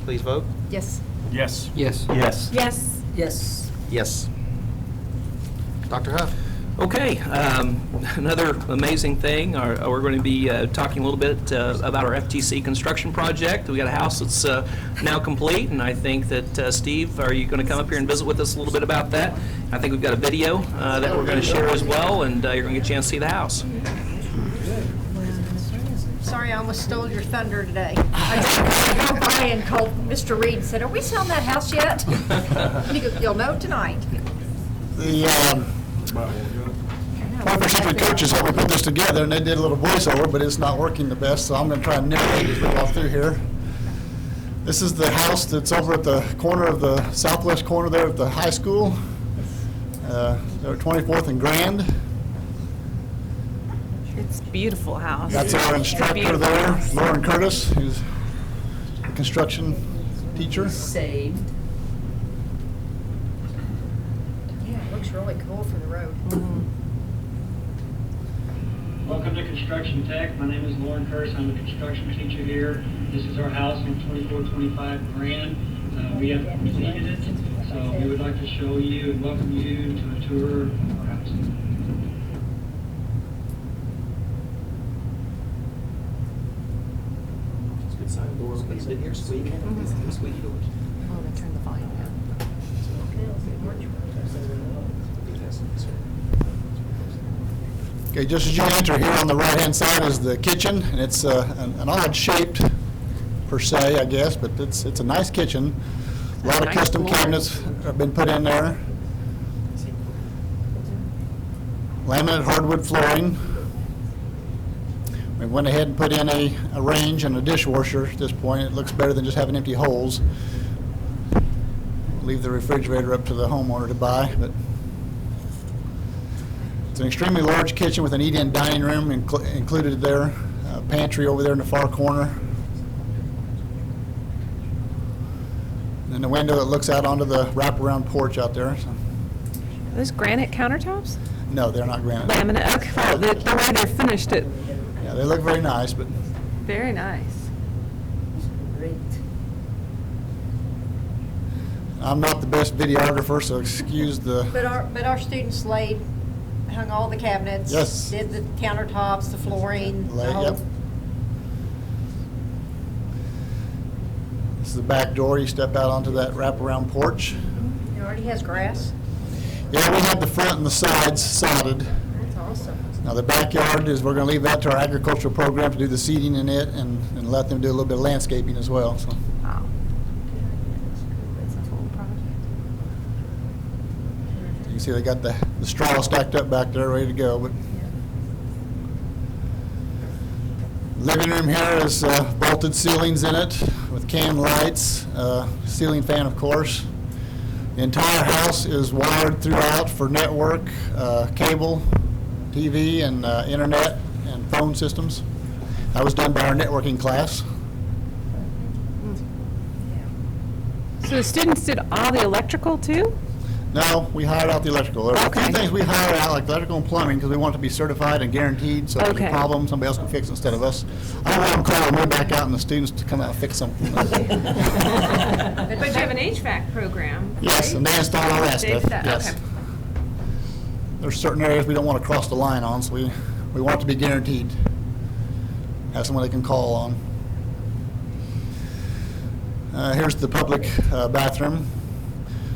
Please vote. Yes. Yes. Yes. Yes. Yes. Yes. Yes. Dr. Huff. Okay, another amazing thing. We're going to be talking a little bit about our FTC construction project. We got a house that's now complete, and I think that Steve, are you going to come up here and visit with us a little bit about that? I think we've got a video that we're going to share as well, and you're going to get a chance to see the house. Sorry, I almost stole your thunder today. I drove by and called Mr. Reed and said, "Are we selling that house yet?" And he goes, "You'll know tonight." The 21st Century Coaches helped me put this together, and they did a little voiceover, but it's not working the best, so I'm going to try and narrate as we go through here. This is the house that's over at the corner of the southwest corner there at the high school. They're at 24th and Grand. It's a beautiful house. That's our instructor there, Lauren Curtis, who's a construction teacher. Saved. Yeah, it looks really cool for the road. Welcome to Construction Tech. My name is Lauren Curtis. I'm a construction teacher here. This is our house on 2425 Grand. We have completed it, so we would like to show you and welcome you to a tour of our house. It's a good sign. Doors open, sit here, squeaky. Squeaky doors. Oh, they turned the volume down. Okay, just as you enter here on the right-hand side is the kitchen, and it's an odd shaped per se, I guess, but it's a nice kitchen. A lot of custom cabinets have been put in there. Laminate hardwood flooring. We went ahead and put in a range and a dishwasher at this point. It looks better than just having empty holes. Leave the refrigerator up to the homeowner to buy, but it's an extremely large kitchen with an eat-in dining room included there. Pantry over there in the far corner. And then the window that looks out onto the wraparound porch out there. So. Are those granite countertops? No, they're not granite. Laminate. Okay, well, the way they're finished it. Yeah, they look very nice, but. Very nice. Great. I'm not the best videographer, so excuse the. But our student Slade hung all the cabinets. Yes. Did the countertops, the flooring. the whole- Yep. This is the back door. You step out onto that wraparound porch. It already has grass. Yeah, we have the front and the sides sodded. That's awesome. Now, the backyard is, we're going to leave that to our agricultural program to do the seeding in it and let them do a little bit of landscaping as well. So. Wow. It's a full project. You can see they got the straw stacked up back there, ready to go. But living room here is vaulted ceilings in it with can lights, ceiling fan, of course. The entire house is wired throughout for network, cable, TV, and internet and phone systems. That was done by our networking class. So the students did all the electrical too? No, we hired out the electrical. There are a few things we hired out, like electrical and plumbing, because we want it to be certified and guaranteed, so if there's a problem, somebody else can fix it instead of us. I don't want them calling me back out and the students to come out and fix something. But you have an HVAC program. Yes, and they install all that stuff, yes. Okay. There's certain areas we don't want to cross the line on, so we want it to be guaranteed. Have someone they can call on. Here's the public bathroom.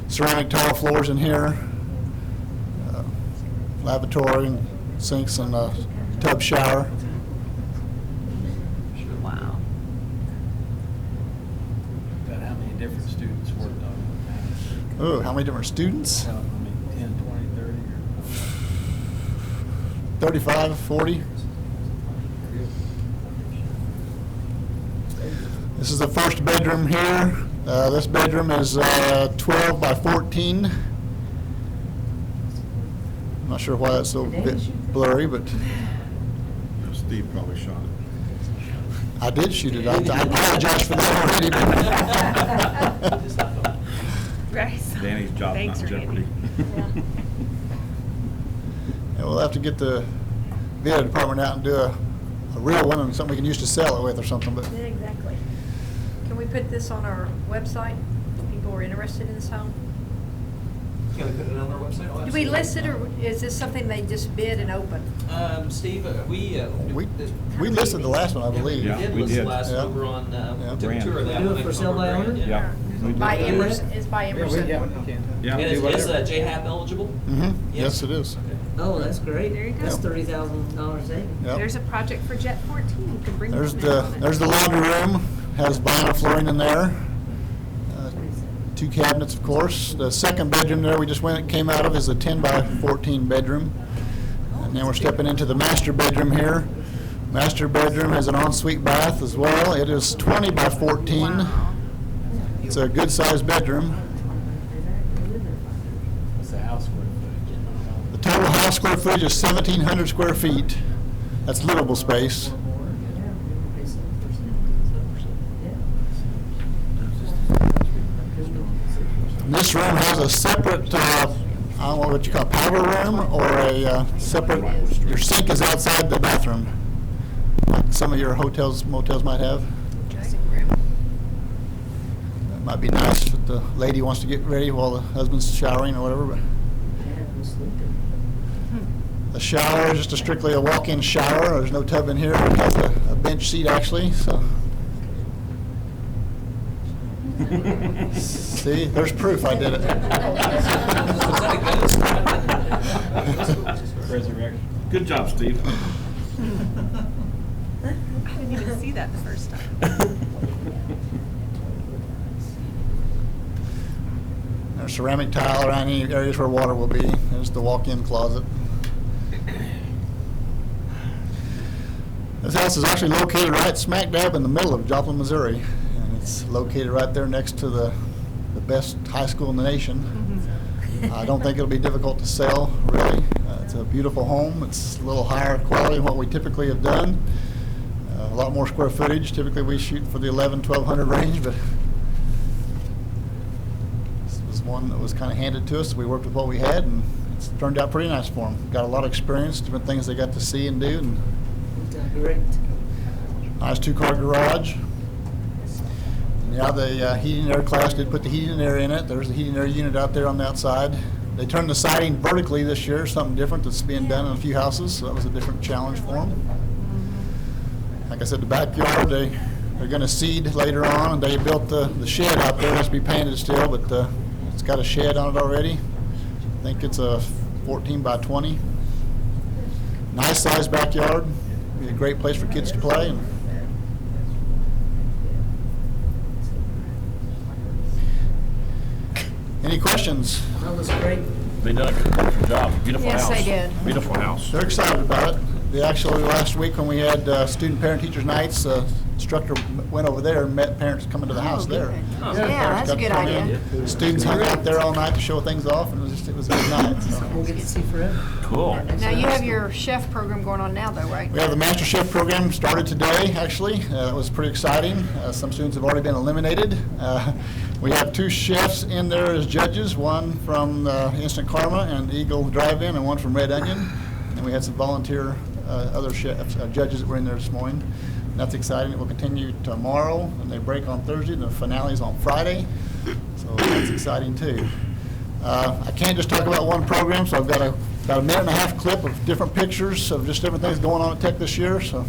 Ceramic tile floors in here. Lavatory and sinks and a tub shower. Wow. About how many different students worked on it? Oh, how many different students? I mean, 10, 20, 30, or? 35, 40. This is the first bedroom here. This bedroom is 12 by 14. I'm not sure why that's so blurry, but. Steve probably shot it. I did shoot it. I apologize for that already. Bryce. Danny's job, Thanks, not Randy. Jeopardy. Yeah, we'll have to get the video department out and do a real one and something we can use to sell it with or something. But Yeah, exactly. Can we put this on our website if people are interested in this home? Can we put it on our website? Oh, Do we absolutely. list it, or is this something they just bid and open? Steve, We listed the last one, I believe. We did list the last Yeah. one over on, took a Brand. tour of that. Do it one. for sale by owner? Yeah. By Emerson, is by Emerson. Yeah. And is JHAP eligible? Yes, it is. Oh, that's great. There you go. That's $30,000 savings. Yep. There's a project for Jet 14. You can bring There's them in. there's the laundry room, has vinyl flooring in there. 2 cabinets, of course. The second bedroom there we just came out of is a 10 by 14 bedroom. And now we're stepping into the master bedroom here. Master bedroom has an ensuite bath as well. It is 20 by 14. It's a good sized bedroom. What's the house square footage? The total house square footage is 1,700 square feet. That's livable space. This room has a separate, I don't know what you call a powder room, or a separate, your sink is outside the bathroom, like some of your hotels, motels might have. That might be nice if the lady wants to get ready while the husband's showering or whatever, but the shower is just strictly a walk-in shower. There's no tub in here. It has a bench seat actually, so. See, there's proof I did it. Resurrection. Good job, Steve. I didn't even see that the first time. There's ceramic tile around any areas where water will be. There's the walk-in closet. This house is actually located right smack dab in the middle of Joplin, Missouri. And it's located right there next to the best high school in the nation. I don't think it'll be difficult to sell, really. It's a beautiful home. It's a little higher quality than what we typically have done. A lot more square footage. Typically we shoot for the 1,100-1,200 range, but this was one that was kind of handed to us. We worked with what we had, and it's turned out pretty nice for them. Got a lot of experience, different things they got to see and do. And Great. nice 2-car garage. And yeah, the heating and air class did put the heating and air in it. There's the heating and air unit out there on the outside. They turned the siding vertically this year, something different that's being done in a few houses, so that was a different challenge for them. Like I said, the backyard, they're going to seed later on, and they built the shed out there. It has to be painted still, but it's got a shed on it already. I think it's a 14 by 20. Nice sized backyard. Be a great place for kids to play. And any questions? That was great. They done a good job. Beautiful Yes, house. they did. Beautiful house. They're excited about it. They actually, last week when we had student parent teachers nights, instructor went over there and met parents coming to the house there. Yeah, that's a good idea. Students hung out there all night to show things off, and it was a good night. So. We'll get to see forever. Cool. Now, you have your chef program going on now, though, right? We have the Master Chef program started today, actually. It was pretty exciting. Some students have already been eliminated. We have 2 chefs in there as judges, one from Instant Karma and Eagle Drive-In, and one from Red Onion. And we had some volunteer other chefs, judges that were in there this morning. And that's exciting. It will continue tomorrow, and they break on Thursday, and the finale is on Friday. So that's exciting, too. I can't just talk about one program, so I've got about a minute and a half clip of different pictures of just different things going on at Tech this year. So.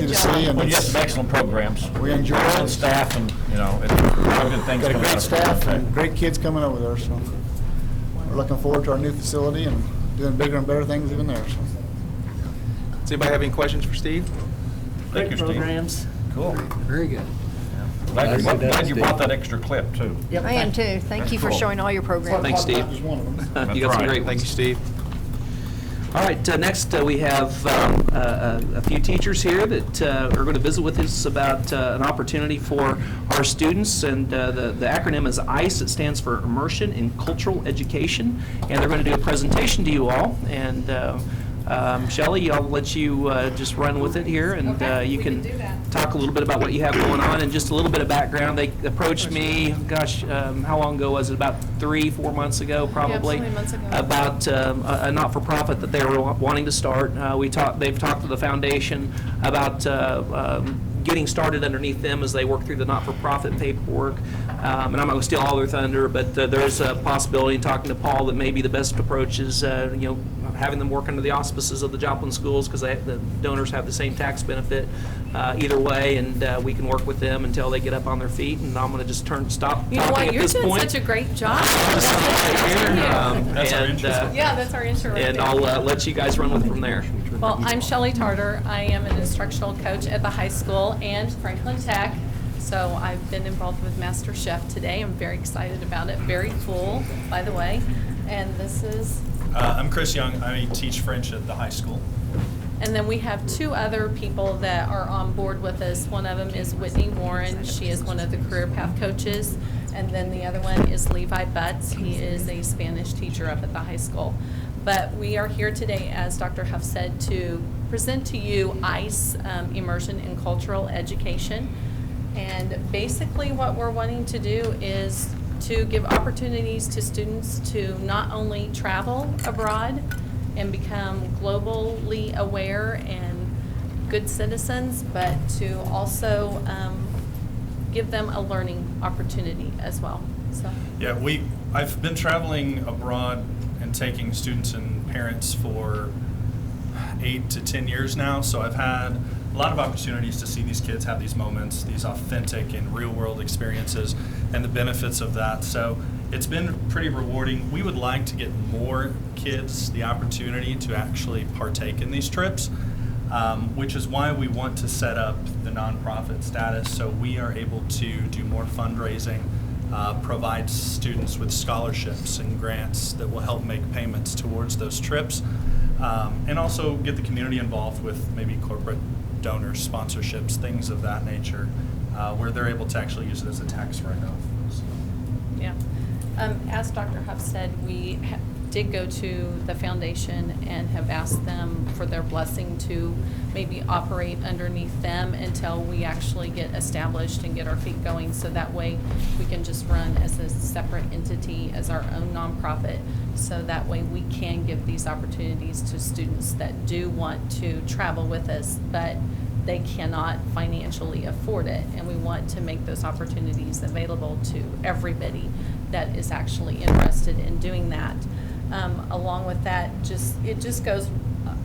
easy to see. And Well, you have it's- some excellent programs. We enjoy it. And staff and, you know, it's a lot of good things Got a coming out great of staff it. and great kids coming over there, so we're looking forward to our new facility and doing bigger and better things even there, so. Does anybody have any questions for Steve? Thank you, Steve. programs. Cool. Very good. Glad you brought that extra clip, too. I am too. Thank you for Cool. showing all your programs. Thanks, Steve. Is one of them. You got some right. great Thank ones. you, Steve. All right, next we have a few teachers here that are going to visit with us about an opportunity for our students, and the acronym is ICE. It stands for Immersion in Cultural Education, and they're going to do a presentation to you all. And Shelley, I'll let you just run with it here, and you can talk a little bit about what you have going on and just a little bit of background. They approached me, gosh, how long ago was it? About 3-4 months ago, probably. 3 months ago. About a not-for-profit that they were wanting to start. They've talked to the foundation about getting started underneath them as they work through the not-for-profit paperwork. And I'm not going to steal all their thunder, but there's a possibility in talking to Paul that maybe the best approach is, having them work under the auspices of the Joplin schools, because the donors have the same tax benefit either way, and we can work with them until they get up on their feet. And I'm going to just stop You know talking what, at you're this doing point. such a great job. That's our intro. Yeah, that's our intro right And there. I'll let you guys run with it from there. Well, I'm Shelley Tarter. I am an instructional coach at the high school and Franklin Tech. So I've been involved with Master Chef today. I'm very excited about it. Very cool, by the way. And this is, I'm Chris Young. I teach French at the high school. and then we have two other people that are on board with us. One of them is Whitney Warren. She is one of the career path coaches. And then the other one is Levi Butts. He is a Spanish teacher up at the high school. But we are here today, as Dr. Huff said, to present to you ICE, Immersion in Cultural Education. And basically what we're wanting to do is to give opportunities to students to not only travel abroad and become globally aware and good citizens, but to also give them a learning opportunity as well. So. Yeah, I've been traveling abroad and taking students and parents for 8 to 10 years now, so I've had a lot of opportunities to see these kids have these moments, these authentic and real-world experiences, and the benefits of that. So it's been pretty rewarding. We would like to get more kids the opportunity to actually partake in these trips, which is why we want to set up the nonprofit status so we are able to do more fundraising, provide students with scholarships and grants that will help make payments towards those trips, and also get the community involved with maybe corporate donors, sponsorships, things of that nature, where they're able to actually use it as a tax write-off. So. Yeah. As Dr. Huff said, we did go to the foundation and have asked them for their blessing to maybe operate underneath them until we actually get established and get our feet going, so that way we can just run as a separate entity, as our own nonprofit, so that way we can give these opportunities to students that do want to travel with us, but they cannot financially afford it, and we want to make those opportunities available to everybody that is actually interested in doing that. Along with that, it just goes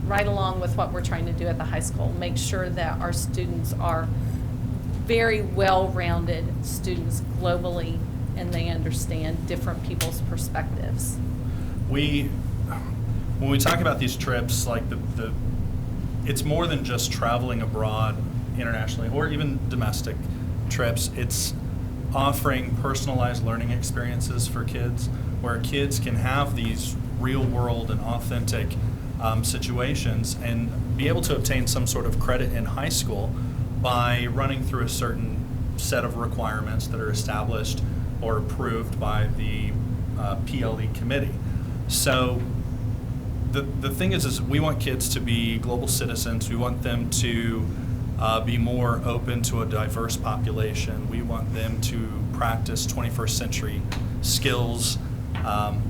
right along with what we're trying to do at the high school. Make sure that our students are very well-rounded students globally, and they understand different people's perspectives. When we talk about these trips, like it's more than just traveling abroad internationally or even domestic trips. It's offering personalized learning experiences for kids, where kids can have these real world and authentic situations and be able to obtain some sort of credit in high school by running through a certain set of requirements that are established or approved by the PLE committee. So the thing is we want kids to be global citizens. We want them to be more open to a diverse population. We want them to practice 21st century skills,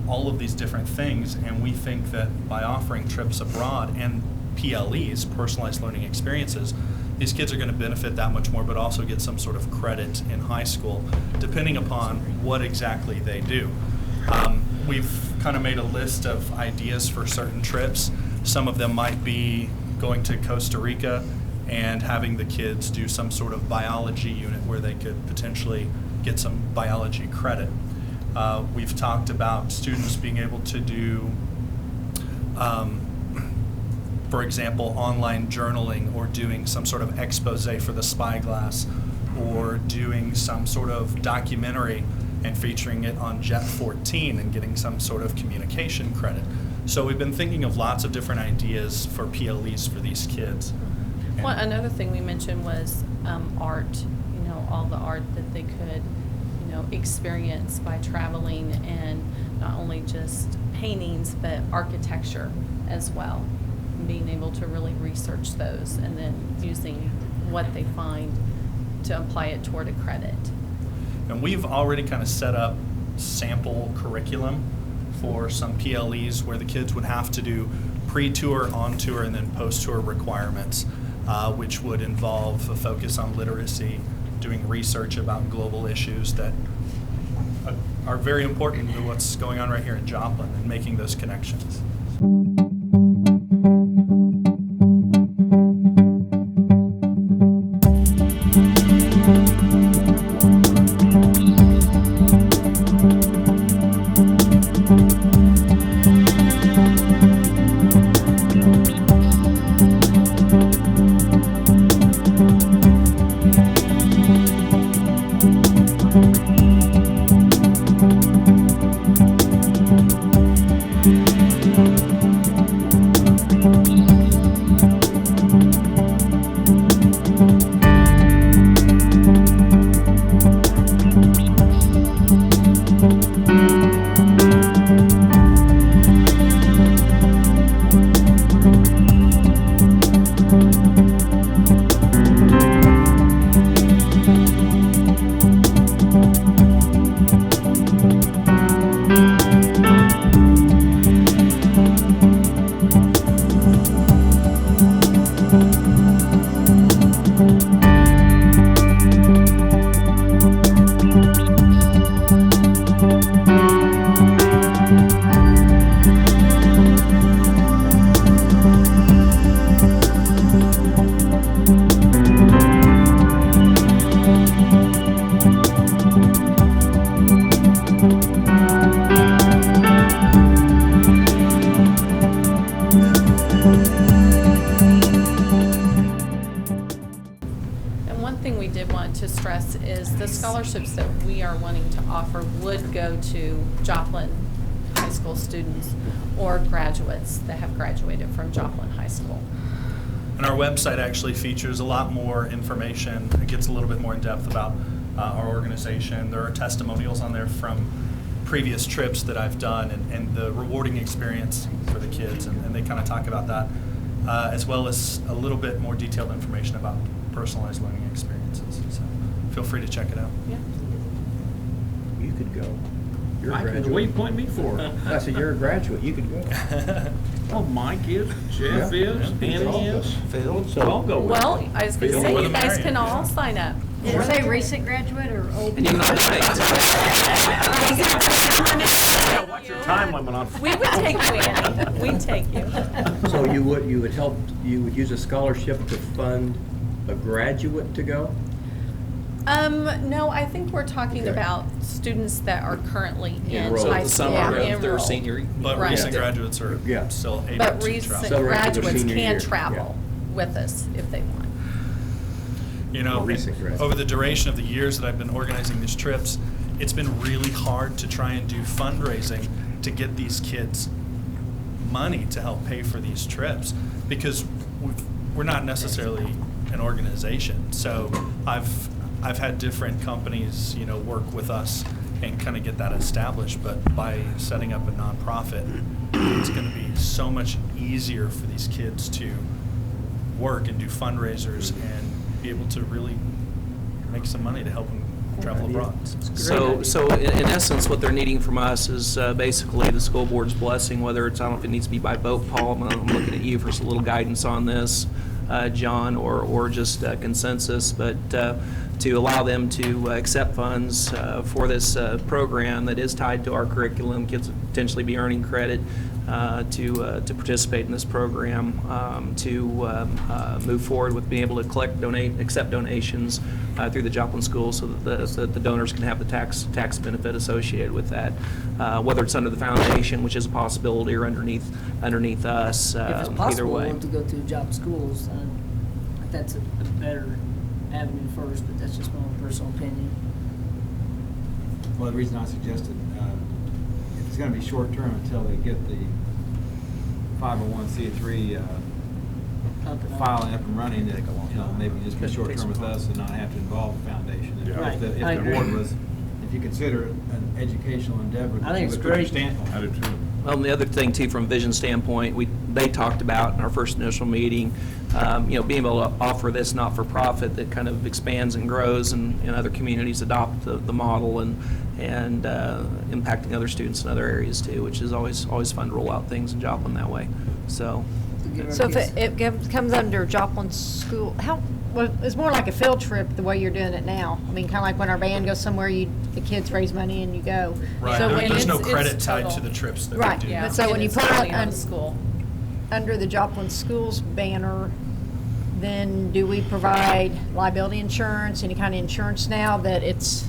all of these different things. And we think that by offering trips abroad and PLEs, personalized learning experiences, these kids are going to benefit that much more, but also get some sort of credit in high school, depending upon what exactly they do. We've kind of made a list of ideas for certain trips. Some of them might be going to Costa Rica and having the kids do some sort of biology unit where they could potentially get some biology credit. We've talked about students being able to do, for example, online journaling, or doing some sort of expose for the Spyglass, or doing some sort of documentary and featuring it on Jet 14 and getting some sort of communication credit. So we've been thinking of lots of different ideas for PLEs for these kids. Well, another thing we mentioned was art, all the art that they could, experience by traveling, and not only just paintings, but architecture as well. Being able to really research those and then using what they find to apply it toward a credit. And we've already kind of set up sample curriculum for some PLEs where the kids would have to do pre-tour, on-tour, and then post-tour requirements, which would involve a focus on literacy, doing research about global issues that are very important to what's going on right here in Joplin, and making those connections. Scholarships that we are wanting to offer would go to Joplin High School students or graduates that have graduated from Joplin High School. And our website actually features a lot more information. It gets a little bit more in depth about our organization. There are testimonials on there from previous trips that I've done, and the rewarding experience for the kids, and they kind of talk about that, as well as a little bit more detailed information about personalized learning experiences. So feel free to check it out. Yeah. You could go. You're a What graduate. are you pointing me for? I said, you're a graduate. You could go. Oh, Mike is, Jeff is, Annie is. Phil. So I'll go with Well, it. I was going to say, you guys can all sign up. Did it say recent graduate or old? And you know, What's your time limit on? We would take you, Annie. We'd take you. So you would use a scholarship to fund a graduate to go? No, I think we're talking Okay. about students that are currently in Enrolled. high the school. summer of their enrolled. senior. But Right. recent graduates are Yeah. still able But to recent travel. So right for their graduates senior can year, travel with us if they want. You know, Recent graduates. over the duration of the years that I've been organizing these trips, it's been really hard to try and do fundraising to get these kids money to help pay for these trips, because we're not necessarily an organization. So I've had different companies, work with us and kind of get that established. But by setting up a nonprofit, it's going to be so much easier for these kids to work and do fundraisers and be able to really make some money to help them travel abroad. So in essence, what they're needing from us is basically the school board's blessing, whether it's, I don't know if it needs to be by vote, Paul, I'm looking at you for some little guidance on this, John, or just consensus, but to allow them to accept funds for this program that is tied to our curriculum. Kids will potentially be earning credit to participate in this program, to move forward with being able to accept donations through the Joplin School, so that the donors can have the tax benefit associated with that, whether it's under the foundation, which is a possibility, or underneath us. If it's Either possible way. to go through job schools, that's a better avenue first, but that's just my own personal opinion. Well, the reason I suggested, if it's gonna be short-term until they get the 501c3 filing up and running, that, maybe just be short-term with us and not have to involve the foundation. If the board was, if you consider it an educational endeavor, I think it's you would put your great. stamp on it. I do too. Well, and the other thing too, from a vision standpoint, they talked about in our first initial meeting, being able to offer this not-for-profit that kind of expands and grows, and other communities adopt the model, and impacting other students in other areas too, which is always fun to roll out things in Joplin that way. So So if it comes under Joplin School, well, it's more like a field trip the way you're doing it now. I mean, kind of like when our band goes somewhere, the kids raise money and you go. Right, So when there's no it's credit tied total. to the trips that Right, we do. but so when you it's put totally it on on school. under the Joplin Schools banner, then do we provide liability insurance, any kind of insurance now that it's?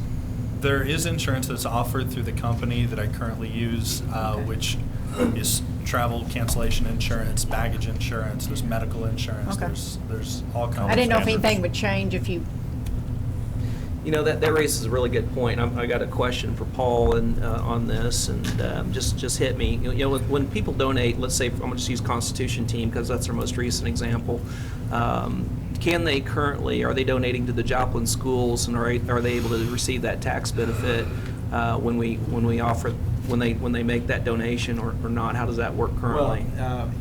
There is insurance that's offered through the company that I currently use, which is travel cancellation insurance, baggage insurance, there's medical insurance, Okay. there's all kinds of I didn't know if standards. anything would change if you. That raises a really good point. I got a question for Paul on this, and just hit me. When people donate, let's say, I'm going to just use Constitution Team because that's our most recent example. Can they currently, are they donating to the Joplin schools, and are they able to receive that tax benefit when they make that donation, or not? How does that work currently? Well,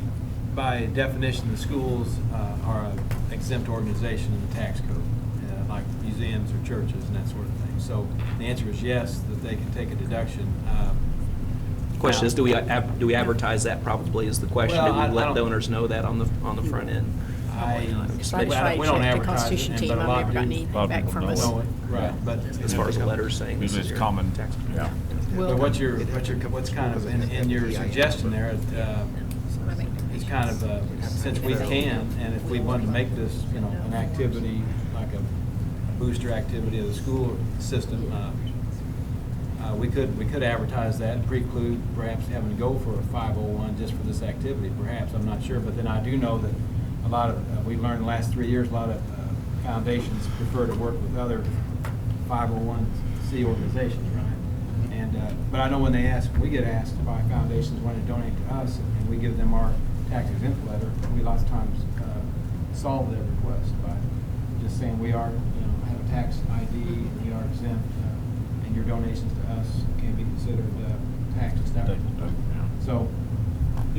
by definition, the schools are an exempt organization in the tax code, like museums or churches and that sort of thing. So the answer is yes, that they can take a deduction. The question is, do we advertise that? Probably is the question. Well, Do I we let don't- donors know that on the front end? Just make- we don't advertise it, but a lot of people back from us. know it. Right, but As far as the letters saying. Usually it's this is common. your tax. Yeah. But what's kind of in your suggestion there, is kind of, since we can, and if we wanted to make this, an activity, like a booster activity of the school system, we could advertise that and preclude perhaps having to go for a 501 just for this activity, perhaps, I'm not sure. But then I do know that a lot of, we've learned in the last 3 years, a lot of foundations prefer to work with other 501c organizations, right? And, but I know when we get asked by foundations when to donate to us, and we give them our tax exempt letter, we lots of times solve their request by just saying we are, have a tax ID, and we are exempt, and your donations to us can be considered tax deductible. So,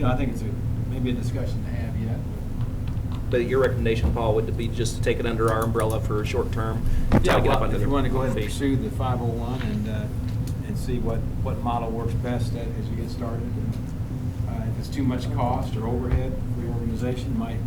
I think it's maybe a discussion to have yet. But your recommendation, Paul, would be just to take it under our umbrella for a short term? Yeah, well, if you want to go ahead and pursue the 501 and see what model works best as you get started. If it's too much cost or overhead for your organization, might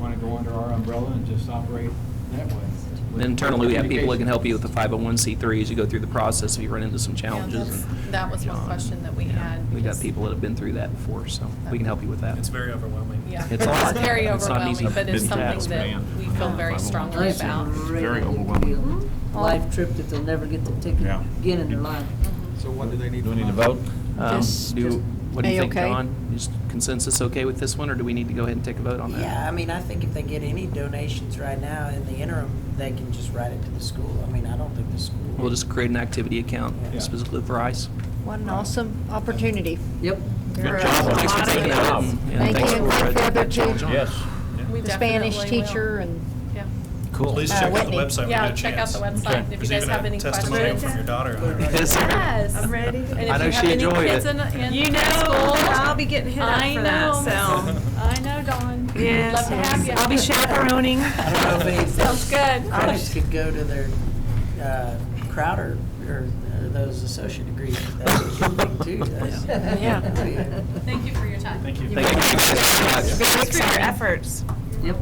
want to go under our umbrella and just operate that way. Internally, we have people that can help you with the 501c3 as you go through the process if you run into some challenges. That was one question that we had. We got people that have been through that before, so we can help you with that. It's very overwhelming. Yeah, It's a lot. very It's not an easy overwhelming, but it's task. something that we feel very strongly It's a about. great very idea. overwhelming. Life trip that they'll never get to take Yeah. again in their life. So what do they need? Do we need to vote? What do you think, A-okay? John? Just consensus okay with this one, or do we need to go ahead and take a vote on that? Yeah, I mean, I think if they get any donations right now in the interim, they can just write it to the school. I mean, I don't think the school. We'll just create an activity account specifically for ICE. What an awesome opportunity. Yep. Good job. Thanks for taking that. And Thank thanks you, and thank the other two. challenge. Yes. We The Spanish definitely will. teacher and. Yeah. Cool. Please check out the Whitney. website when you Yeah, get a check out chance. the website. If you There's guys even have a any testimonial questions. from your daughter on it. Yes. I'm ready. And if I know you have she any enjoyed kids it. in school, I'll be getting hit up I for know. that, so. I know, Dawn. Yes. Love to have you. I'll be chaperoning. I don't know if any of Sounds those good. credits could go to their Crowder or those associate degrees. That's a good thing too. Yeah. Thank you for your time. Thank you. Thank you. Thanks for your efforts. Yep.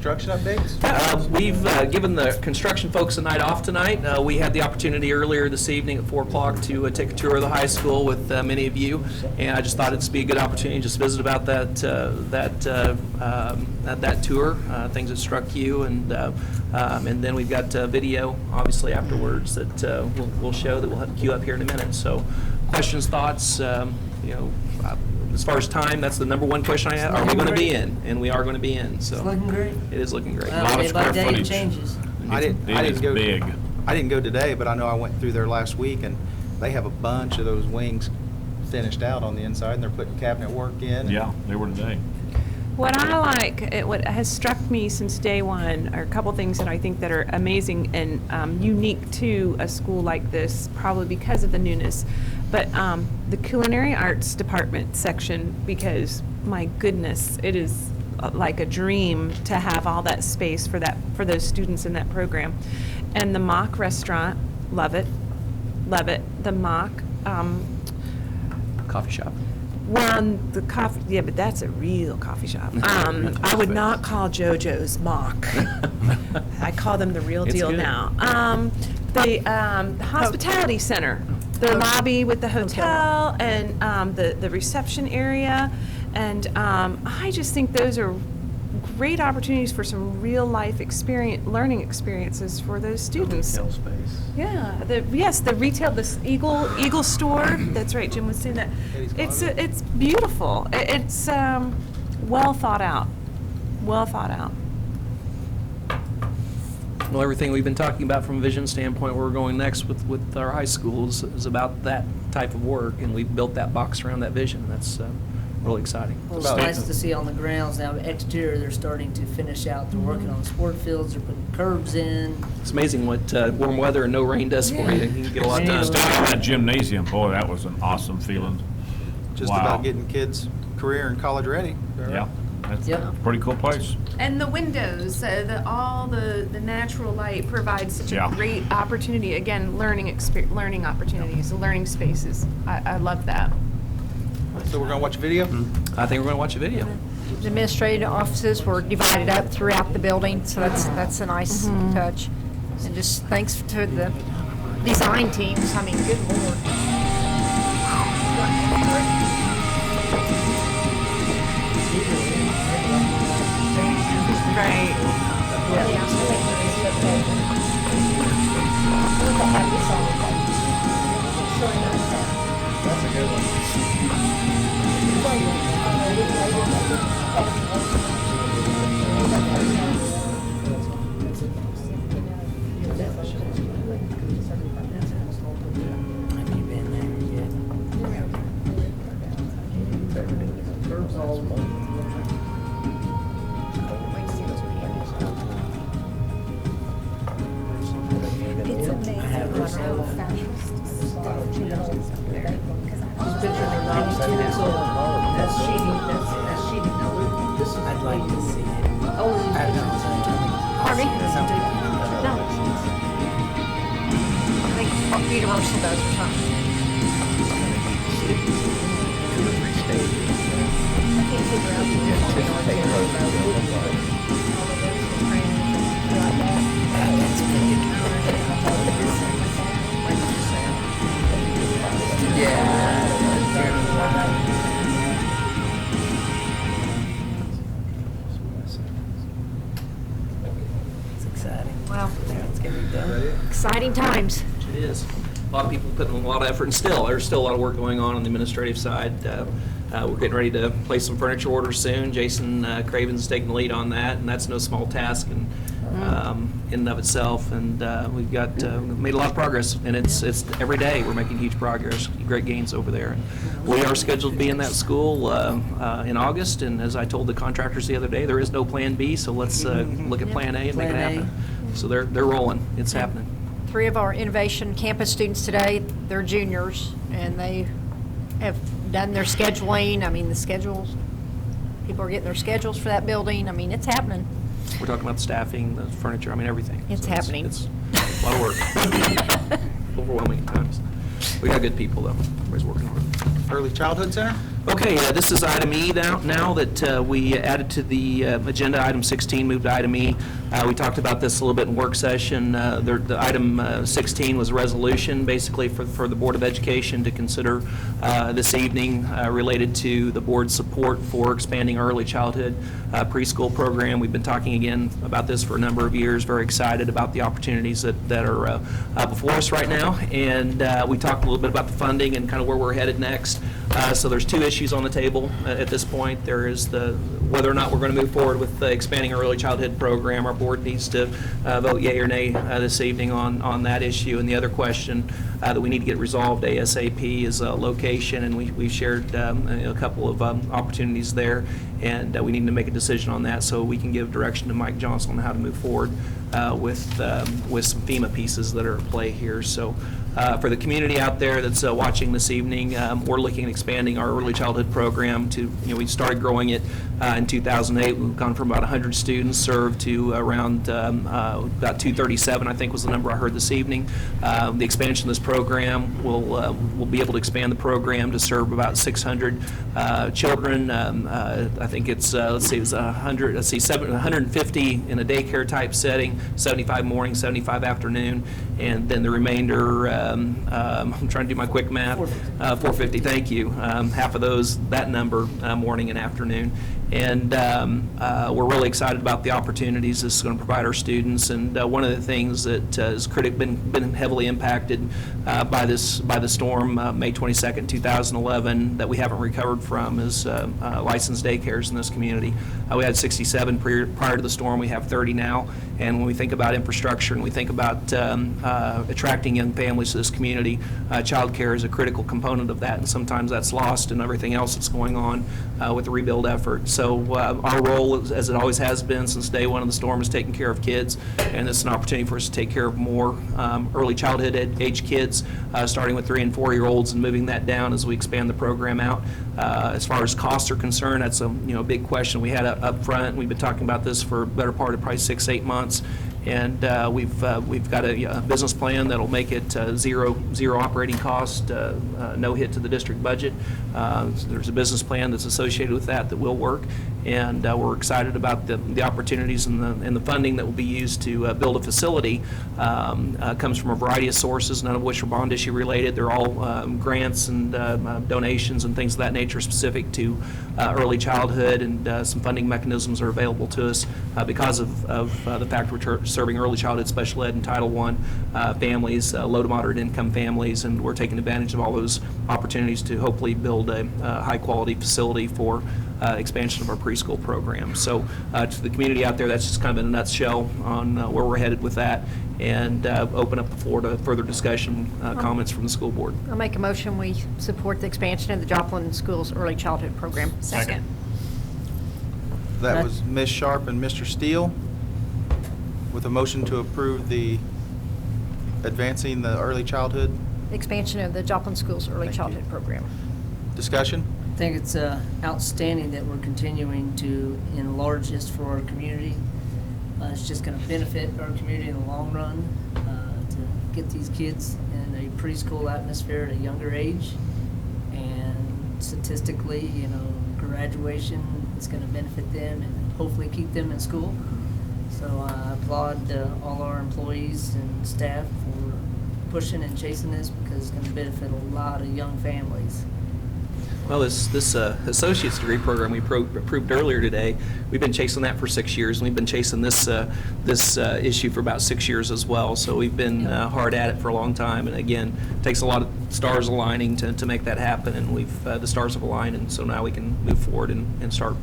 construction updates? We've given the construction folks a night off tonight. We had the opportunity earlier this evening at 4 o'clock to take a tour of the high school with many of you, and I just thought it'd be a good opportunity to just visit about that tour, things that struck you, and then we've got video, obviously, afterwards that we'll show that we'll have to queue up here in a minute. So, questions, thoughts, as far as time, that's the number one question I have. Are we going to be in? And we are going to be in. So It's looking great. It is looking great. Well, day by day it changes. I didn't go today, but I know I went through there last week, and they have a bunch of those wings finished out on the inside, and they're putting cabinet work in. Yeah, they were today. What I like, what has struck me since day one are a couple things that I think that are amazing and unique to a school like this, probably because of the newness. But the culinary arts department section, because my goodness, it is like a dream to have all that space for those students in that program. And the mock restaurant, love it, love it. The mock coffee shop. Well, the coffee, yeah, but that's a real coffee shop. I would not call JoJo's mock. I call them the real It's deal good. now. The hospitality center, the lobby with the hotel and the reception area. And I just think those are great opportunities for some real life learning experiences for those students. Retail space. Yeah, the retail, this Eagle store. That's right, Jim was saying that. It's beautiful. It's well thought out. Well thought out. Well, everything we've been talking about from a vision standpoint, where we're going next with our high schools is about that type of work, and we've built that box around that vision. That's really exciting. Well, it's nice to see on the grounds now, exterior, they're starting to finish out. They're working on the sport fields, they're putting curbs in. It's amazing what warm weather and no rain does for you. You can get a lot done. That gymnasium, boy, that was an awesome feeling. Just Wow. about getting kids career and college ready. Yeah, that's a pretty cool place. And the windows, all the natural light provides such a great opportunity. Again, learning opportunities, learning spaces. I love that. So we're going to watch a video? I think we're going to watch a video. The administrative offices were divided up throughout the building, so that's a nice touch. And just thanks to the design teams. I mean, good Lord. That's a good one. It's amazing how fast. That's sheeting, that's sheeting. Now, this is. I'd like to see it. Oh, Harvey? No. I think Universal does or something. I can't figure out. It's exciting. Wow. It's gonna be done. Exciting times. It is. A lot of people putting a lot of effort, and there's still a lot of work going on the administrative side. We're getting ready to place some furniture orders soon. Jason Craven's taking the lead on that, and that's no small task in and of itself. And we've got made a lot of progress, and it's every day we're making huge progress, great gains over there. And we are scheduled to be in that school in August, and as I told the contractors the other day, there is no Plan B, so let's look at Plan A and make it happen. So they're rolling. It's happening. 3 of our Innovation Campus students today, they're juniors, and they have done their scheduling. I mean, the schedules, people are getting their schedules for that building. I mean, it's happening. We're talking about the staffing, the furniture, I mean, everything. It's happening. It's a lot of work. Overwhelming at times. We got good people, though. Everybody's working hard. Early Childhood Center? Okay, this is item E now that we added to the agenda. Item 16 moved to item E. We talked about this a little bit in work session. The item 16 was a resolution basically for the Board of Education to consider this evening related to the board's support for expanding our early childhood preschool program. We've been talking again about this for a number of years, very excited about the opportunities that are before us right now. And we talked a little bit about the funding and kind of where we're headed next. So there's two issues on the table at this point. There is whether or not we're going to move forward with expanding our early childhood program. Our board needs to vote yea or nay this evening on that issue. And the other question that we need to get resolved ASAP is location, and we've shared a couple of opportunities there, and we need to make a decision on that so we can give direction to Mike Johnson on how to move forward with some FEMA pieces that are at play here. So for the community out there that's watching this evening, we're looking at expanding our early childhood program to, we started growing it in 2008. We've gone from about 100 students served to around about 237, I think was the number I heard this evening. The expansion of this program will be able to expand the program to serve about 600 children. I think it's, let's see, it was 150 in a daycare type setting, 75 morning, 75 afternoon, and then the remainder, I'm trying to do my quick math, 450, thank you. Half of those, that number, morning and afternoon. And we're really excited about the opportunities this is going to provide our students. And one of the things that has been heavily impacted by the storm, May 22nd, 2011, that we haven't recovered from is licensed daycares in this community. We had 67 prior to the storm. We have 30 now. And when we think about infrastructure and we think about attracting young families to this community, child care is a critical component of that. And sometimes that's lost in everything else that's going on with the rebuild effort. So our role, as it always has been since day one of the storm, is taking care of kids, and it's an opportunity for us to take care of more early childhood age kids, starting with 3- and 4-year-olds and moving that down as we expand the program out. As far as costs are concerned, that's a big question we had up front. We've been talking about this for a better part of probably 6-8 months. And we've got a business plan that'll make it zero operating cost, no hit to the district budget. There's a business plan that's associated with that will work, and we're excited about the opportunities and the funding that will be used to build a facility. Comes from a variety of sources, none of which are bond issue related. They're all grants and donations and things of that nature specific to early childhood, and some funding mechanisms are available to us because of the fact we're serving early childhood special ed and Title I families, low to moderate income families, and we're taking advantage of all those opportunities to hopefully build a high quality facility for expansion of our preschool program. So to the community out there, that's just kind of in a nutshell on where we're headed with that, and open up the floor to further discussion, comments from the school board. I'll make a motion, we support the expansion of the Joplin Schools Early Childhood Program. Second. That was Ms. Sharp and Mr. Steele, with a motion to approve the advancing the early childhood. Expansion of the Joplin Schools Early Thank Childhood you. Program. Discussion? I think it's outstanding that we're continuing to enlarge this for our community. It's just going to benefit our community in the long run to get these kids in a preschool atmosphere at a younger age. And statistically, graduation is going to benefit them and hopefully keep them in school. So I applaud all our employees and staff for pushing and chasing this, because it's going to benefit a lot of young families. Well, this associate's degree program we approved earlier today, we've been chasing that for 6 years, and we've been chasing this issue for about 6 years as well. So we've been hard at it for a long time, and again, it takes a lot of stars aligning to make that happen, and the stars have aligned, and so now we can move forward and start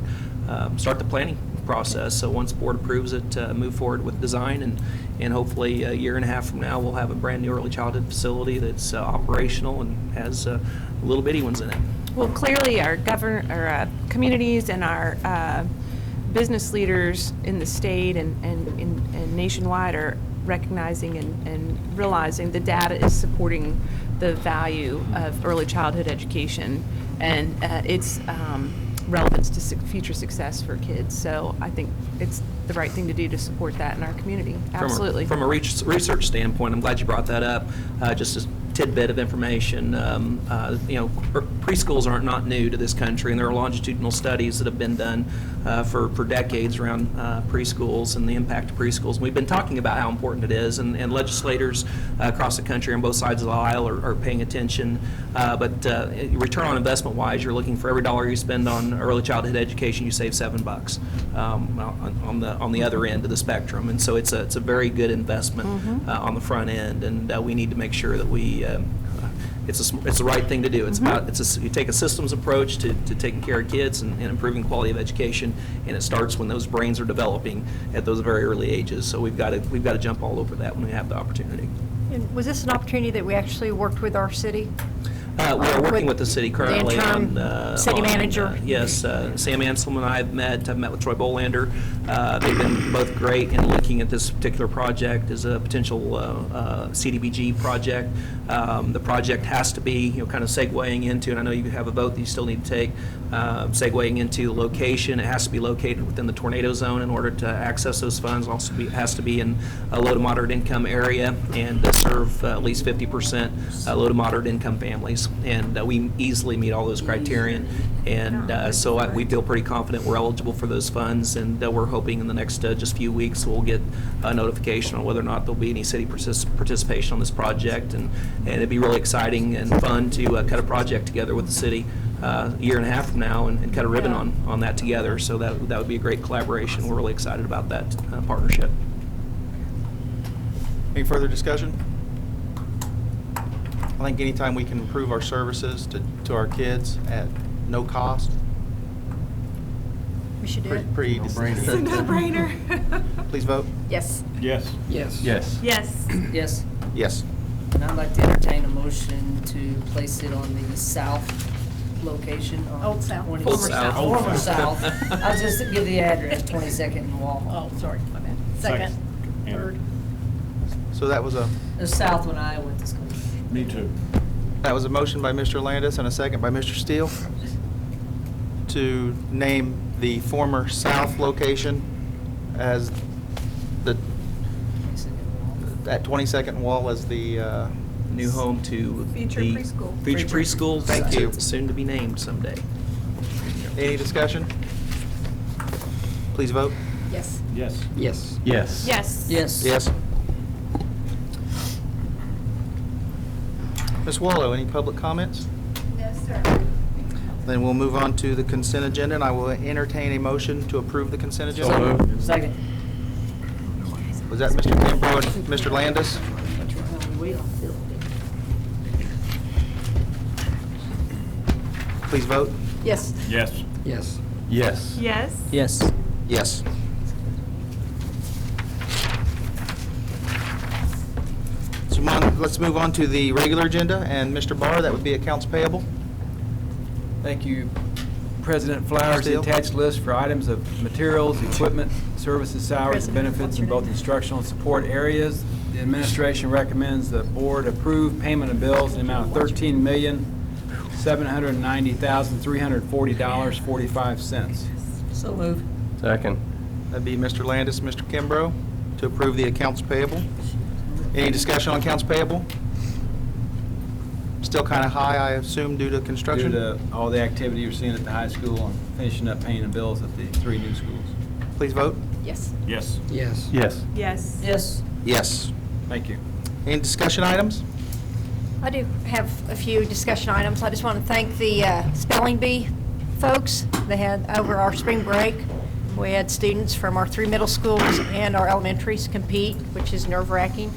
the planning process. So once the board approves it, move forward with design, and hopefully a year and a half from now we'll have a brand new early childhood facility that's operational and has little bitty ones in it. Well, clearly our communities and our business leaders in the state and nationwide are recognizing and realizing the data is supporting the value of early childhood education and its relevance to future success for kids. So I think it's the right thing to do to support that in our community. Absolutely. From a research standpoint, I'm glad you brought that up. Just a tidbit of information. preschools aren't not new to this country, and there are longitudinal studies that have been done for decades around preschools and the impact of preschools. And we've been talking about how important it is, and legislators across the country on both sides of the aisle are paying attention. But return on investment wise, you're looking for every dollar you spend on early childhood education, you save $7 on the other end of the spectrum. And so it's a very good investment on the front end, and we need to make sure that we it's the right thing to do. It's you take a systems approach to taking care of kids and improving quality of education, and it starts when those brains are developing at those very early ages. So we've got to jump all over that when we have the opportunity. And was this an opportunity that we actually worked with our city? We're working with the city currently interim city manager. Yes, Sam Anselm and I have met. I've met with Troy Bolander. They've been both great in looking at this particular project as a potential CDBG project. The project has to be, kind of segueing into, and I know you have a vote that you still need to take, segueing into the location. It has to be located within the tornado zone in order to access those funds. Also, has to be in a low to moderate income area and serve at least 50% low to moderate income families. And we easily meet all those criterion, and so we feel pretty confident we're eligible for those funds, and we're hoping in the next just few weeks we'll get a notification on whether or not there'll be any city participation on this project, and it'd be really exciting and fun to cut a project together with the city a year and a half from now and cut a ribbon on that together. So that would be a great collaboration. We're really excited about that partnership. Any further discussion? I think anytime we can improve our services to our kids at no cost. We should do it. Pretty no-brainer. It's a no-brainer. Please vote. Yes. Yes. Yes. Yes. Yes. Yes. Yes. And I'd like to entertain a motion to place it on the south location. on Old South. 20 Old South. Former south. I'll just give the address, 22nd and Wall. Oh, sorry, my bad. Second, third. So that was The south when I went to school. Me too. a motion by Mr. Landis and a second by Mr. Steele to name the former south location as at 22nd Wall as the New home to Future the preschool. Future preschool. Thank you. Soon to be named someday. Any discussion? Please vote. Yes. Yes. Yes. Yes. Yes. Yes. Yes. Ms. Wallow, any public comments? No, sir. Then we'll move on to the consent agenda, and I will entertain a motion to approve the consent agenda. Second. Was that Mr. Kimbrough and Mr. Landis? Please vote. Yes. Yes. Yes. Yes. Yes. Yes. Yes. So let's move on to the regular agenda, and Mr. Barr, that would be accounts payable. Thank you, President Flowers. The Steele. attached list for items of materials, equipment, services, salaries, and President, benefits what's in your both name? instructional and support areas. The administration recommends the board approve payment of bills in the amount of $13,790,340.45. So moved. Second. That'd be Mr. Landis, Mr. Kimbrough, to approve the accounts payable. Any discussion on accounts payable? Still kind of high, I assume, due to construction? Due to all the activity you're seeing at the high school and finishing up paying the bills at the 3 new schools. Please vote. Yes. Yes. Yes. Yes. Yes. Yes. Yes. Thank you. Any discussion items? I do have a few discussion items. I just want to thank the spelling bee folks. They had, over our spring break, we had students from our 3 middle schools and our elementaries compete, which is nerve-wracking.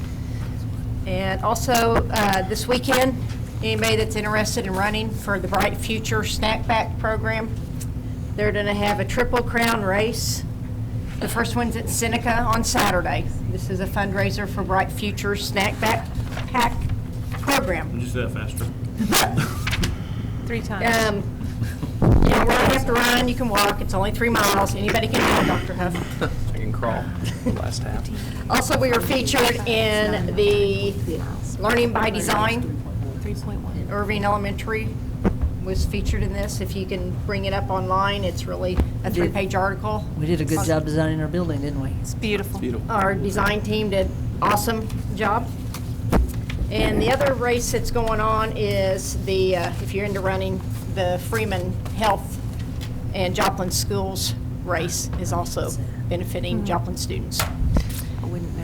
And also, this weekend, anybody that's interested in running for the Bright Future Snack Back program, they're going to have a Triple Crown race. The first one's at Seneca on Saturday. This is a fundraiser for Bright Future Snack Back Pack program. Would you say that faster? 3 times. You don't really have to run, you can walk, it's only 3 miles, anybody can do it, Dr. Huff. I can crawl the last half. Also, we were featured in the Learning by Design. 3.1. Irving Elementary was featured in this. If you can bring it up online, it's really a 3-page article. We did a good job designing our building, didn't we? It's beautiful. Beautiful. Our design team did awesome job. And the other race that's going on is the, if you're into running, the Freeman Health and Joplin Schools race is also benefiting Joplin students.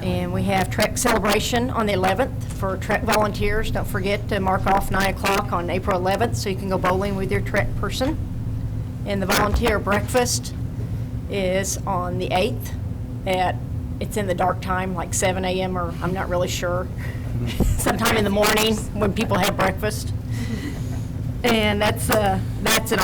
And we have track celebration on the 11th for track volunteers. Don't forget to mark off 9 o'clock on April 11th so you can go bowling with your track person. And the volunteer breakfast is on the 8th it's in the dark time, like 7 a.m. or I'm not really sure. Sometime in the morning when people have breakfast. And that's an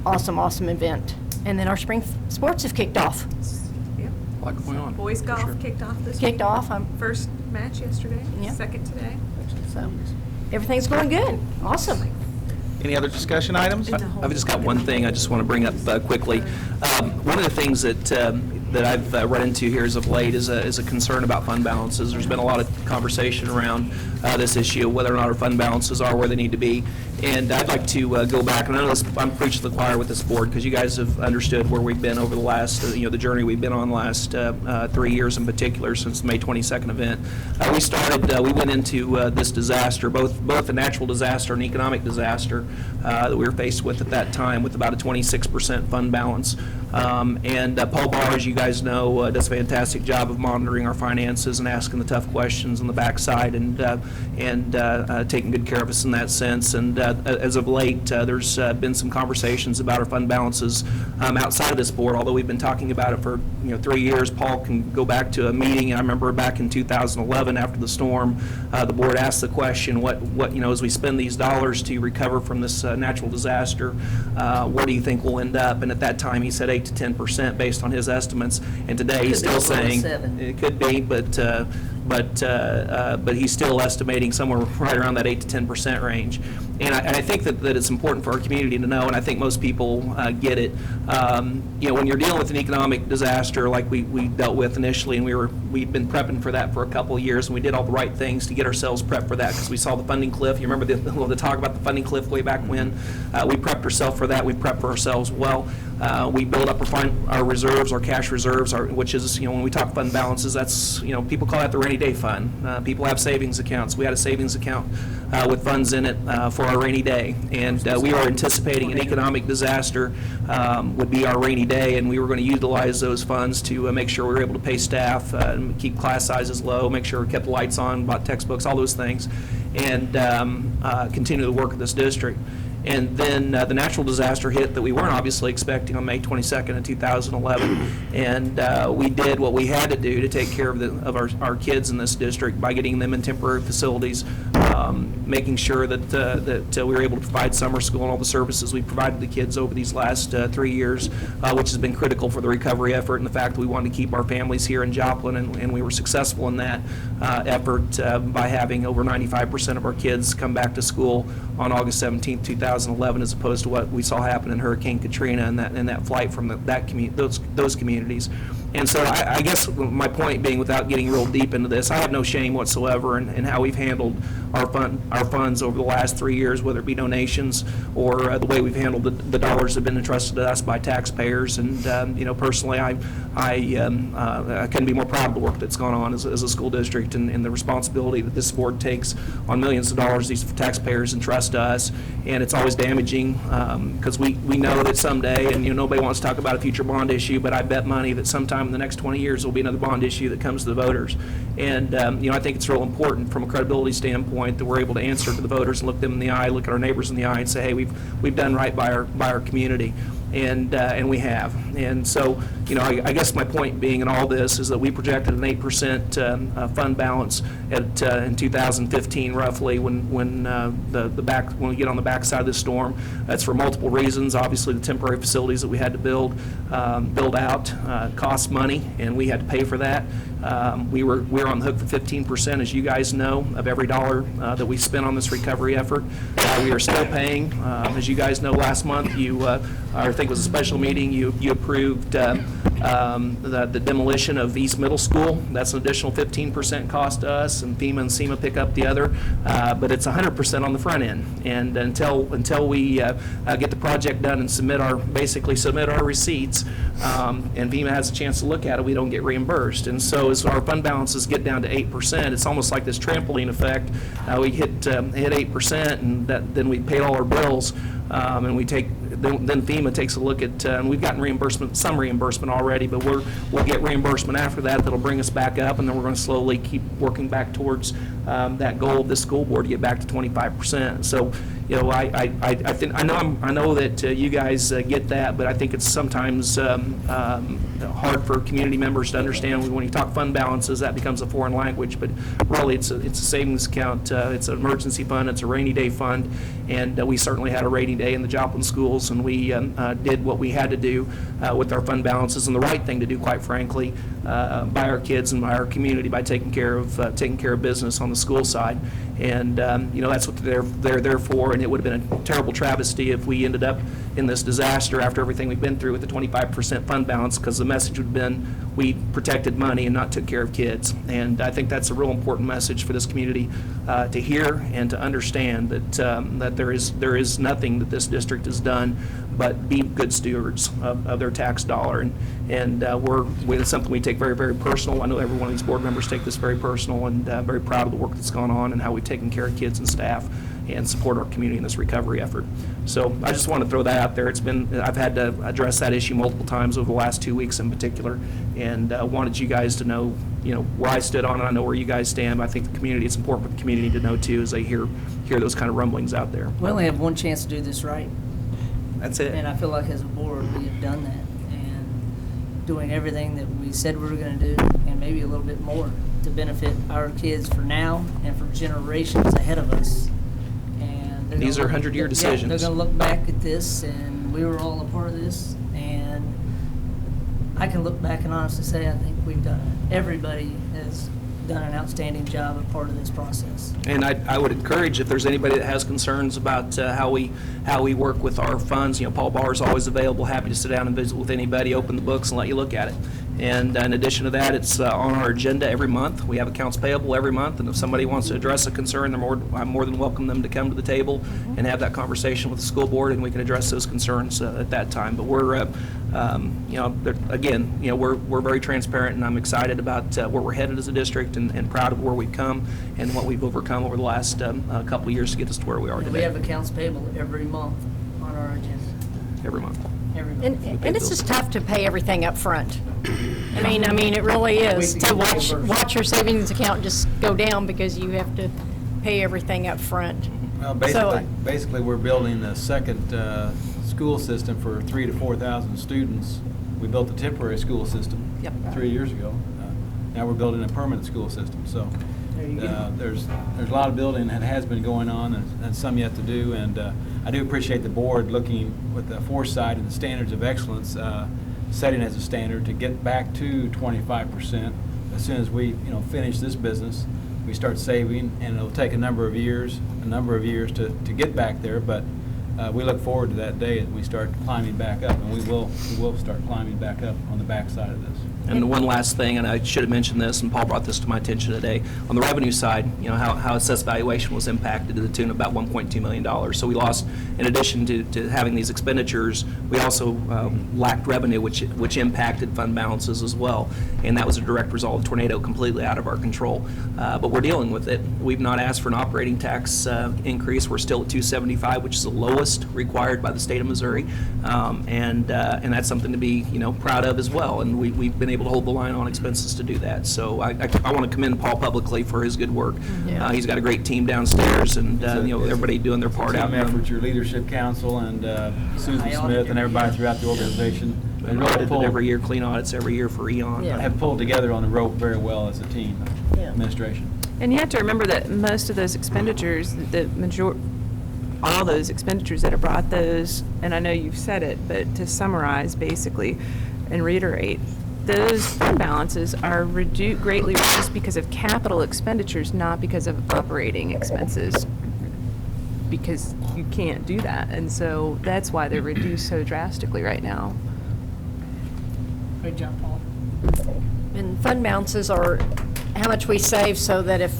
awesome event. And then our spring sports have kicked off. A lot going on. Boys golf kicked off this Kicked week. off. First match yesterday, Yeah. second today. So everything's going good. Awesome. Any other discussion items? I've just got one thing I just want to bring up quickly. One of the things that I've run into here as of late is a concern about fund balances. There's been a lot of conversation around this issue of whether or not our fund balances are where they need to be. And I'd like to go back, and I know I'm preaching to the choir with this board because you guys have understood where we've been over the last, the journey we've been on the last 3 years in particular since the May 22nd event. We went into this disaster, both a natural disaster and economic disaster that we were faced with at that time with about a 26% fund balance. And Paul Barr, as you guys know, does a fantastic job of monitoring our finances and asking the tough questions on the backside and taking good care of us in that sense. And as of late, there's been some conversations about our fund balances outside of this board, although we've been talking about it for 3 years. Paul can go back to a meeting. I remember back in 2011 after the storm, the board asked the question, what as we spend these dollars to recover from this natural disaster, where do you think we'll end up? And at that time, he said 8 to 10% based on his estimates. And today, he's still saying it could be, but he's still estimating somewhere right around that 8 to 10% range. And I think that it's important for our community to know, and I think most people get it. When you're dealing with an economic disaster like we dealt with initially, and we'd been prepping for that for a couple of years, and we did all the right things to get ourselves prepped for that because we saw the funding cliff. You remember the talk about the funding cliff way back when? We prepped ourselves for that. We prepped for ourselves well. We build up our reserves, our cash reserves, which is, when we talk fund balances, that's, people call that the rainy day fund. People have savings accounts. We had a savings account with funds in it for our rainy day. And we were anticipating an economic disaster would be our rainy day, and we were going to utilize those funds to make sure we were able to pay staff, keep class sizes low, make sure we kept the lights on, bought textbooks, all those things, and continue the work of this district. And then the natural disaster hit that we weren't obviously expecting on May 22nd of 2011. And we did what we had to do to take care of our kids in this district by getting them in temporary facilities, making sure that we were able to provide summer school and all the services we provided the kids over these last 3 years, which has been critical for the recovery effort and the fact that we wanted to keep our families here in Joplin, and we were successful in that effort by having over 95% of our kids come back to school on August 17th, 2011, as opposed to what we saw happen in Hurricane Katrina and that flight from those communities. And so I guess my point being, without getting real deep into this, I have no shame whatsoever in how we've handled our funds over the last 3 years, whether it be donations or the way we've handled the dollars that have been entrusted to us by taxpayers. And personally, I couldn't be more proud of the work that's gone on as a school district and the responsibility that this board takes on millions of dollars these taxpayers entrust to us. And it's always damaging because we know that someday, and nobody wants to talk about a future bond issue, but I bet money that sometime in the next 20 years there will be another bond issue that comes to the voters. And I think it's real important from a credibility standpoint that we're able to answer to the voters and look them in the eye, look at our neighbors in the eye, and say, hey, we've done right by our community. And we have. And so, I guess my point being in all this is that we projected an 8% fund balance in 2015, roughly, when we get on the backside of this storm. That's for multiple reasons. Obviously, the temporary facilities that we had to build out cost money, and we had to pay for that. We were on the hook for 15%, as you guys know, of every dollar that we spent on this recovery effort. We are still paying. As you guys know, last month I think it was a special meeting, you approved the demolition of East Middle School. That's an additional 15% cost to us, and FEMA and SEMA pick up the other. But it's 100% on the front end. And until we get the project done and basically submit our receipts, and FEMA has a chance to look at it, we don't get reimbursed. And so as our fund balances get down to 8%, it's almost like this trampoline effect. We hit 8%, and then we pay all our bills, and then FEMA takes a look at, and we've gotten some reimbursement already, but we'll get reimbursement after that that'll bring us back up, and then we're going to slowly keep working back towards that goal of this school board to get back to 25%. So, you know, I know that you guys get that, but I think it's sometimes hard for community members to understand. When you talk fund balances, that becomes a foreign language, but really it's a savings account. It's an emergency fund. It's a rainy day fund, and we certainly had a rainy day in the Joplin schools, and we did what we had to do with our fund balances, and the right thing to do, quite frankly, by our kids and by our community, by taking care of business on the school side. And you know, that's what they're there for. And it would have been a terrible travesty if we ended up in this disaster after everything we've been through with the 25% fund balance, because the message would have been we protected money and not took care of kids. And I think that's a real important message for this community to hear and to understand that there is nothing that this district has done but be good stewards of their tax dollar. And it's something we take very, very personal. I know every one of these board members take this very personal, and very proud of the work that's gone on and how we've taken care of kids and staff and support our community in this recovery effort. So I just want to throw that out there. I've had to address that issue multiple times over the last 2 weeks in particular, and wanted you guys to know, you know, where I stood on it. I know where you guys stand. But I think it's important for the community to know too, as they hear those kind of rumblings out there. We only have one chance to do this right. That's it. And I feel like as a board, we have done that, and doing everything that we said we were going to do, and maybe a little bit more, to benefit our kids for now and for generations ahead of us. And these are 100-year decisions. Yeah, they're going to look back at this, and we were all a part of this, and I can look back and honestly say I think we've done it. Everybody has done an outstanding job and part of this process. And I would encourage, if there's anybody that has concerns about how we work with our funds, you know, Paul Barr is always available, happy to sit down and visit with anybody, open the books and let you look at it. And in addition to that, it's on our agenda every month. We have accounts payable every month, and if somebody wants to address a concern, I'm more than welcome them to come to the table and have that conversation with the school board, and we can address those concerns at that time. But we're, you know, again, you know, we're very transparent, and I'm excited about where we're headed as a district, and proud of where we've come and what we've overcome over the last couple of years to get us to where we are today. We have accounts payable every month on our agenda. Every month. And it's just tough to pay everything up front. I mean, it really is, to watch your savings account just go down because you have to pay everything up front. Well, basically we're building a second school system for 3,000 to 4,000 students. We built a temporary school system 3 years ago. Now we're building a permanent school system. So there's a lot of building that has been going on, and some yet to do. And I do appreciate the board looking with the foresight and the standards of excellence, setting as a standard to get back to 25%. As soon as we finish this business, we start saving, and it'll take a number of years to get back there. But we look forward to that day as we start climbing back up, and we will start climbing back up on the backside of this. And the one last thing, and I should have mentioned this, and Paul brought this to my attention today, on the revenue side, you know, how assessed valuation was impacted to the tune of about $1.2 million. So we lost, in addition to having these expenditures, we also lacked revenue, which impacted fund balances as well. And that was a direct result of the tornado, completely out of our control. But we're dealing with it. We've not asked for an operating tax increase. We're still at $275, which is the lowest required by the state of Missouri. And that's something to be, you know, proud of as well. And we've been able to hold the line on expenses to do that. So I want to commend Paul publicly for his good work. Yeah. He's got a great team downstairs, and everybody doing their part out. Team effort, your leadership council, and Susan Smith and everybody throughout the organization. And really every year, clean audits every year for Eon. Have pulled together on the rope very well as a team, administration. And you have to remember that most of those expenditures, all those expenditures that have brought those, and I know you've said it, but to summarize basically and reiterate, those fund balances are greatly reduced because of capital expenditures, not because of operating expenses. because you can't do that. And so that's why they're reduced so drastically right now. Great job, Paul. And fund balances are how much we save so that if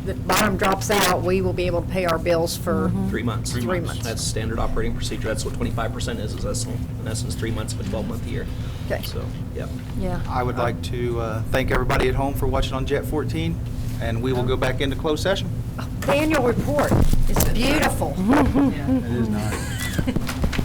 the bottom drops out, we will be able to pay our bills for 3 months. 3 months. That's standard operating procedure. That's what 25% is in essence 3 months of a 12-month year. Okay. So, yeah. Yeah. I would like to thank everybody at home for watching on Jet 14, and we will go back into closed session. The annual report is beautiful. It is nice.